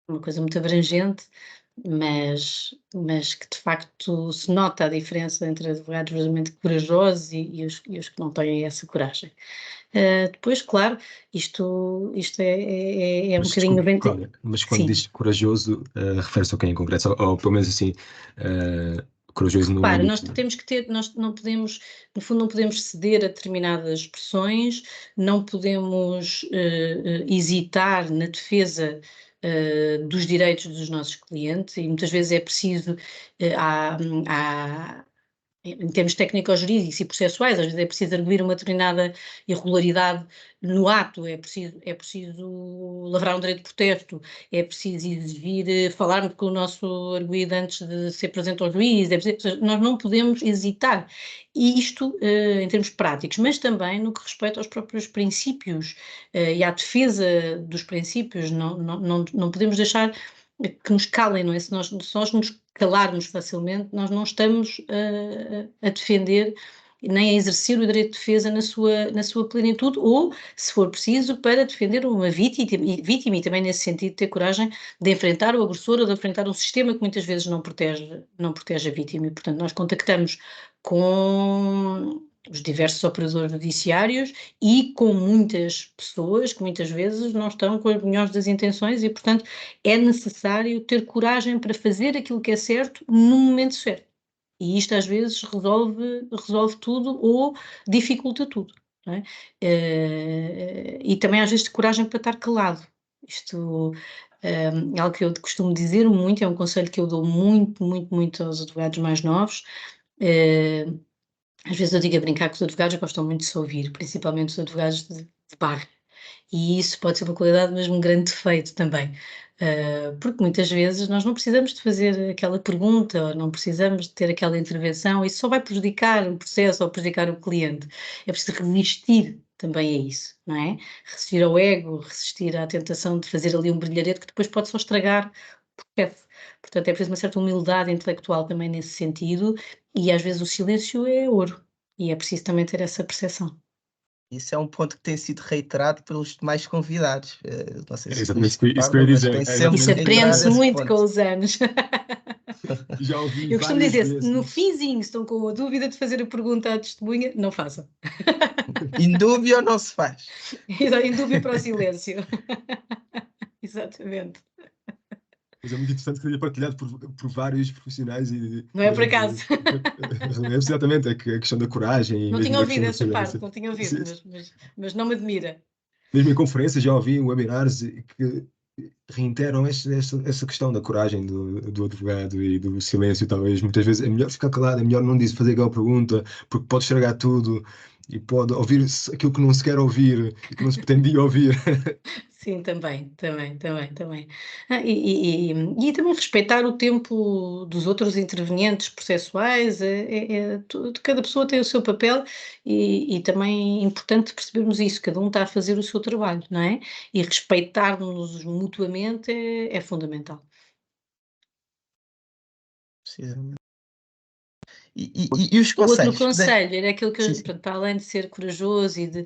uma coisa muito abrangente, mas que, de facto, se nota a diferença entre advogados verdadeiramente corajosos e os que não têm essa coragem. Depois, claro, isto é um Mas bocadinho desculpe, 90. Cláudia, mas quando Sim, diz corajoso, refere-se a quem em concreto? Ou pelo menos assim, corajoso no repara, nós âmbito. temos que ter, nós não podemos, no fundo, não podemos ceder a determinadas expressões, não podemos hesitar na defesa dos direitos dos nossos clientes e muitas vezes é preciso, há em termos técnico-jurídicos e processuais, às vezes é preciso arguir uma determinada irregularidade no ato, é preciso lavrar um direito de protesto, é preciso exigir, falar com o nosso arguido antes de ser presente ao juiz, ou seja, nós não podemos hesitar. E isto em termos práticos, mas também no que respeita aos próprios princípios e à defesa dos princípios, não podemos deixar que nos calem, não é? Se nós nos calarmos facilmente, nós não estamos a defender nem a exercer o direito de defesa na sua plenitude, ou, se for preciso, para defender uma vítima e também nesse sentido ter coragem de enfrentar o agressor ou de enfrentar um sistema que muitas vezes não protege a vítima. E, portanto, nós contactamos com os diversos operadores judiciários e com muitas pessoas que muitas vezes não estão com as melhores das intenções e, portanto, é necessário ter coragem para fazer aquilo que é certo no momento certo. E isto às vezes resolve tudo ou dificulta tudo, não é? E também às vezes coragem para estar calado. Isto é algo que eu costumo dizer muito, é um conselho que eu dou muito, muito, muito aos advogados mais novos. Às vezes eu digo a brincar que os advogados gostam muito de se ouvir, principalmente os advogados de barra. E isso pode ser uma qualidade, mas um grande defeito também. Porque muitas vezes nós não precisamos de fazer aquela pergunta, ou não precisamos de ter aquela intervenção, isso só vai prejudicar o processo ou prejudicar o cliente. É preciso resistir também a isso, não é? Resistir ao ego, resistir à tentação de fazer ali um brilharete que depois pode só estragar o processo. Portanto, é preciso uma certa humildade intelectual também nesse sentido, e às vezes o silêncio é ouro, e é preciso também ter essa percepção. Isso é um ponto que tem sido reiterado pelos demais convidados. Não sei É se exatamente isto isso que eu ia concorda, mas dizer. tem É sempre Isso exatamente reiterado aprende-se esse muito ponto. com os anos. Já ouvi Eu costumo várias dizer, no vezes. finzinho, estão com a dúvida de fazer a pergunta à testemunha, não façam. Em dúvida não se faz. Em dúvida para o silêncio. Exatamente. Mas é muito interessante que seja partilhado por vários profissionais e Não é por acaso. exatamente, é que a questão da coragem e Não mesmo tinha da ouvido questão da essa parte, segurança. não tinha ouvido, Sim, sim. mas não me admira. Mesmo em conferências já ouvi webinars que reiteram essa questão da coragem do advogado e do silêncio, talvez. Muitas vezes é melhor ficar calado, é melhor não dizer, fazer aquela pergunta, porque pode estragar tudo e pode ouvir aquilo que não se quer ouvir e que não se pretendia ouvir. Sim, também. E também respeitar o tempo dos outros intervenientes processuais, cada pessoa tem o seu papel e também é importante percebermos isso, cada um está a fazer o seu trabalho, não é? E respeitar-nos mutuamente é fundamental. Precisamente. E os O outro conselhos? conselho era aquilo que Sim, eu, sim. pronto, para além de ser corajoso e de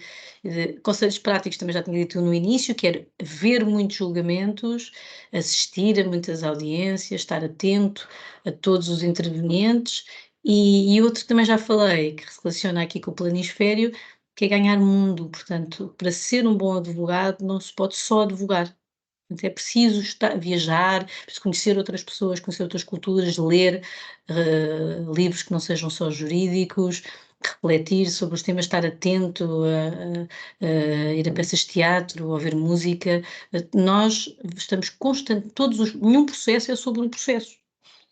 conselhos práticos, também já tinha dito no início, que era ver muitos julgamentos, assistir a muitas audiências, estar atento a todos os intervenientes, e outro que também já falei, que se relaciona aqui com o planisfério, que é ganhar mundo. Portanto, para ser um bom advogado não se pode só advogar. Portanto, é preciso viajar, preciso conhecer outras pessoas, conhecer outras culturas, ler livros que não sejam só jurídicos, refletir sobre os temas, estar atento a ir a peças de teatro, ouvir música. Nós estamos constantemente, nenhum processo é sobre um processo.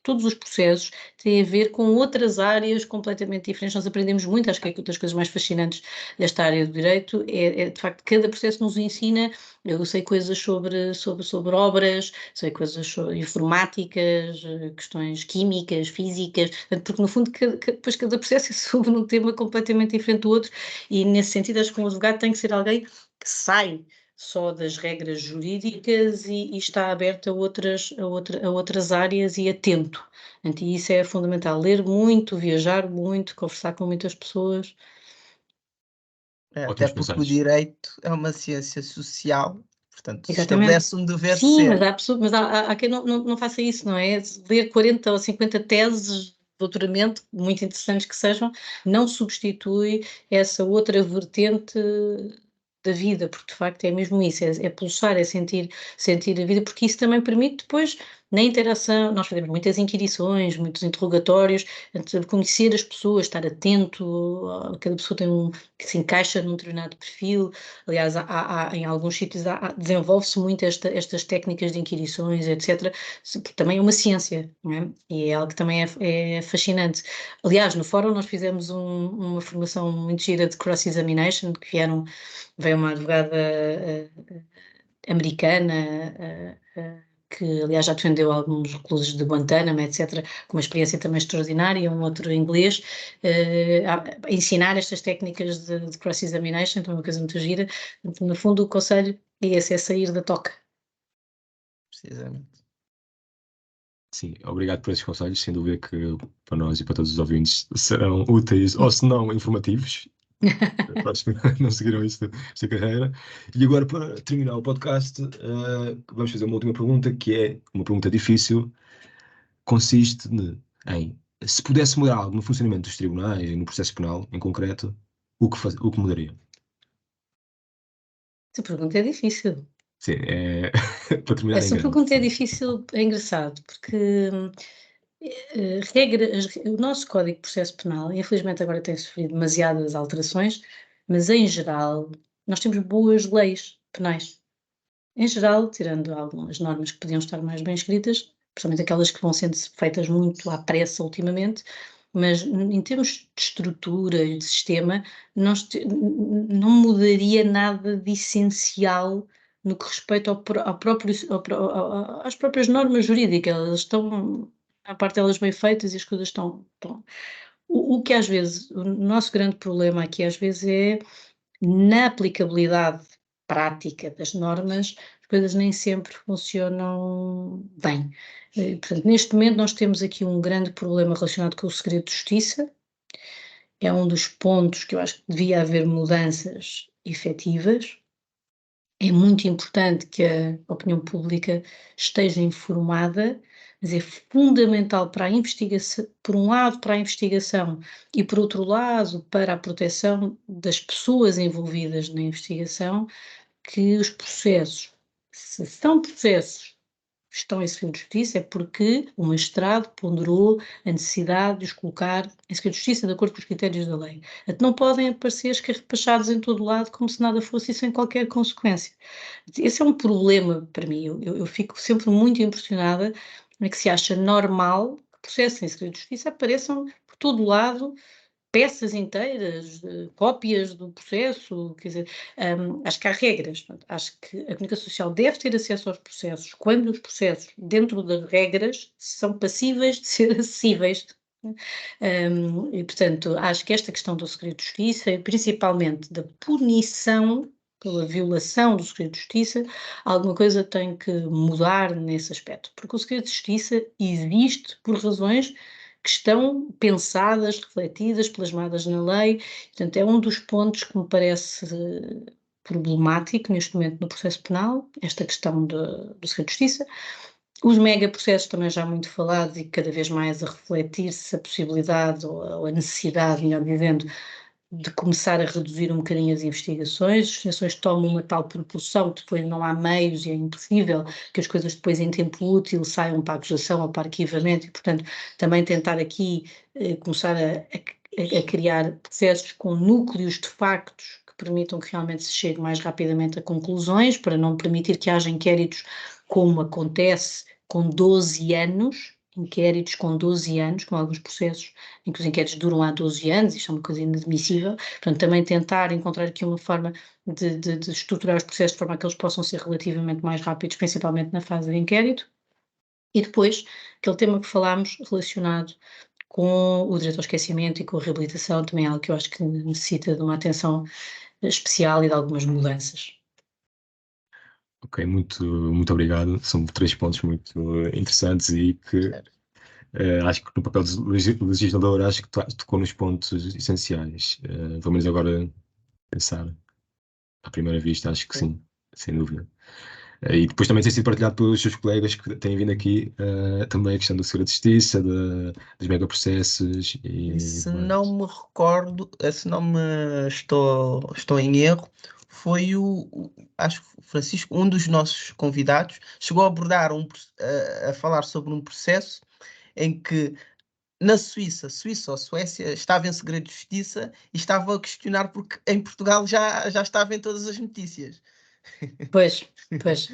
Todos os processos têm a ver com outras áreas completamente diferentes. Nós aprendemos muito, acho que é uma das coisas mais fascinantes desta área do direito, de facto, cada processo nos ensina. Eu sei coisas sobre obras, sei coisas sobre informáticas, questões químicas, físicas, porque no fundo depois cada processo é sobre um tema completamente diferente do outro, e nesse sentido acho que um advogado tem que ser alguém que sai só das regras jurídicas e está aberto a outras áreas e atento. Portanto, e isso é fundamental. Ler muito, viajar muito, conversar com muitas pessoas. Até Ótimos porque o conselhos. direito é uma ciência social, portanto, Exatamente. estabelece um dever Sim, ser. mas há quem não faça isso, não é? Ler 40 ou 50 teses de doutoramento, muito interessantes que sejam, não substitui essa outra vertente da vida, porque de facto é mesmo isso, é pulsar, é sentir a vida, porque isso também permite depois, na interação, nós fazemos muitas inquirições, muitos interrogatórios, portanto, conhecer as pessoas, estar atento, cada pessoa que se encaixa num determinado perfil. Aliás, em alguns sítios desenvolve-se muito estas técnicas de inquirições, etc., que também é uma ciência, não é? E é algo que também é fascinante. Aliás, no fórum nós fizemos uma formação muito gira de cross-examination, que veio uma advogada americana, que aliás já defendeu alguns reclusos de Guantánamo, etc., com uma experiência também extraordinária, um outro inglês, a ensinar estas técnicas de cross-examination, então é uma coisa muito gira. Então, no fundo, o conselho é esse, é sair da toca. Precisamente. Sim, obrigado por esses conselhos. Sem dúvida que para nós e para todos os ouvintes serão úteis, ou se não, informativos. Para os que não seguiram esta carreira. E agora, para terminar o podcast, vamos fazer uma última pergunta, que é uma pergunta difícil. Consiste em se pudesse mudar algo no funcionamento dos tribunais e no processo penal, em concreto, o que mudaria? Essa pergunta é difícil. Sim, para terminar em Essa grande. pergunta é difícil, é engraçado, porque o nosso Código de Processo Penal, infelizmente agora tem sofrido demasiadas alterações, mas em geral nós temos boas leis penais. Em geral, tirando algumas normas que podiam estar mais bem escritas, principalmente aquelas que vão sendo feitas muito à pressa ultimamente, mas em termos de estrutura e de sistema, não mudaria nada de essencial no que respeita às próprias normas jurídicas. Elas estão, a parte delas, bem feitas e as coisas estão. O que às vezes, o nosso grande problema aqui às vezes é na aplicabilidade prática das normas, as coisas nem sempre funcionam bem. Portanto, neste momento nós temos aqui um grande problema relacionado com o segredo de justiça. É um dos pontos que eu acho que devia haver mudanças efetivas. É muito importante que a opinião pública esteja informada, mas é fundamental para a investigação, por um lado, para a investigação e, por outro lado, para a proteção das pessoas envolvidas na investigação, que os processos, se são processos que estão em segredo de justiça, é porque o magistrado ponderou a necessidade de os colocar em segredo de justiça de acordo com os critérios da lei. Não podem aparecer escarrapachados em todo lado como se nada fosse e sem qualquer consequência. Esse é um problema para mim. Eu fico sempre muito impressionada que se acha normal que processos em segredo de justiça apareçam por todo lado, peças inteiras, cópias do processo, quer dizer, acho que há regras. Portanto, acho que a comunicação social deve ter acesso aos processos quando os processos, dentro das regras, são passíveis de ser acessíveis. E, portanto, acho que esta questão do segredo de justiça, e principalmente da punição pela violação do segredo de justiça, alguma coisa tem que mudar nesse aspecto, porque o segredo de justiça existe por razões que estão pensadas, refletidas, plasmadas na lei. Portanto, é um dos pontos que me parece problemático neste momento no processo penal, esta questão do segredo de justiça. Os megaprocessos também já muito falados e cada vez mais a refletir-se a possibilidade ou a necessidade, melhor dizendo, de começar a reduzir um bocadinho as investigações. As investigações tomam uma tal proporção que depois não há meios e é impossível que as coisas depois em tempo útil saiam para a acusação ou para arquivamento e, portanto, também tentar aqui começar a criar processos com núcleos de factos que permitam que realmente se chegue mais rapidamente a conclusões, para não permitir que haja inquéritos como acontece com 12 anos, inquéritos com 12 anos, com alguns processos em que os inquéritos duram há 12 anos, isto é uma coisa inadmissível. Portanto, também tentar encontrar aqui uma forma de estruturar os processos de forma a que eles possam ser relativamente mais rápidos, principalmente na fase de inquérito. E depois, aquele tema que falámos relacionado com o direito ao esquecimento e com a reabilitação, também é algo que eu acho que necessita de uma atenção especial e de algumas mudanças. Ok, muito obrigado. São 3 pontos muito interessantes e que acho que no papel do legislador acho que tocou nos pontos essenciais. Pelo menos agora pensar à primeira vista, acho que sim, sem dúvida. E depois também tem sido partilhado pelos seus colegas que têm vindo aqui também a questão do segredo de justiça, dos megaprocessos e se não me recordo, se não me estou em erro, foi acho que o Francisco, um dos nossos convidados, chegou a abordar a falar sobre um processo em que na Suíça ou Suécia, estava em segredo de justiça e estava a questionar porque em Portugal já estava em todas as notícias. Pois,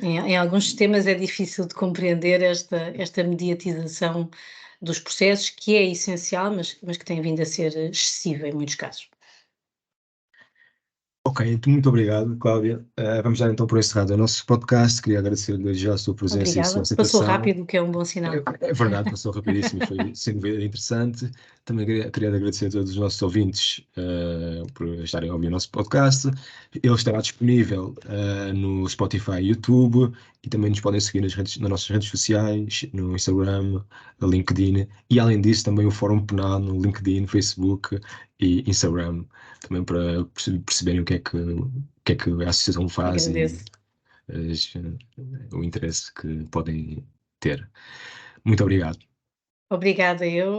em alguns sistemas é difícil de compreender esta mediatização dos processos, que é essencial, mas que tem vindo a ser excessiva em muitos casos. Ok, muito obrigado, Cláudia. Vamos dar então por encerrado o nosso podcast. Queria agradecer já a sua presença e a sua Obrigada. aceitação. Passou rápido, o que é um bom sinal. É verdade, passou rapidíssimo e foi sem dúvida interessante. Também queria agradecer a todos os nossos ouvintes por estarem a ouvir o nosso podcast. Ele estará disponível no Spotify e YouTube e também nos podem seguir nas nossas redes sociais, no Instagram, no LinkedIn e além disso também o Fórum Penal no LinkedIn, Facebook e Instagram, também para perceberem o que é que a associação faz Agradeço. e o interesse que podem ter. Muito obrigado. Obrigada eu.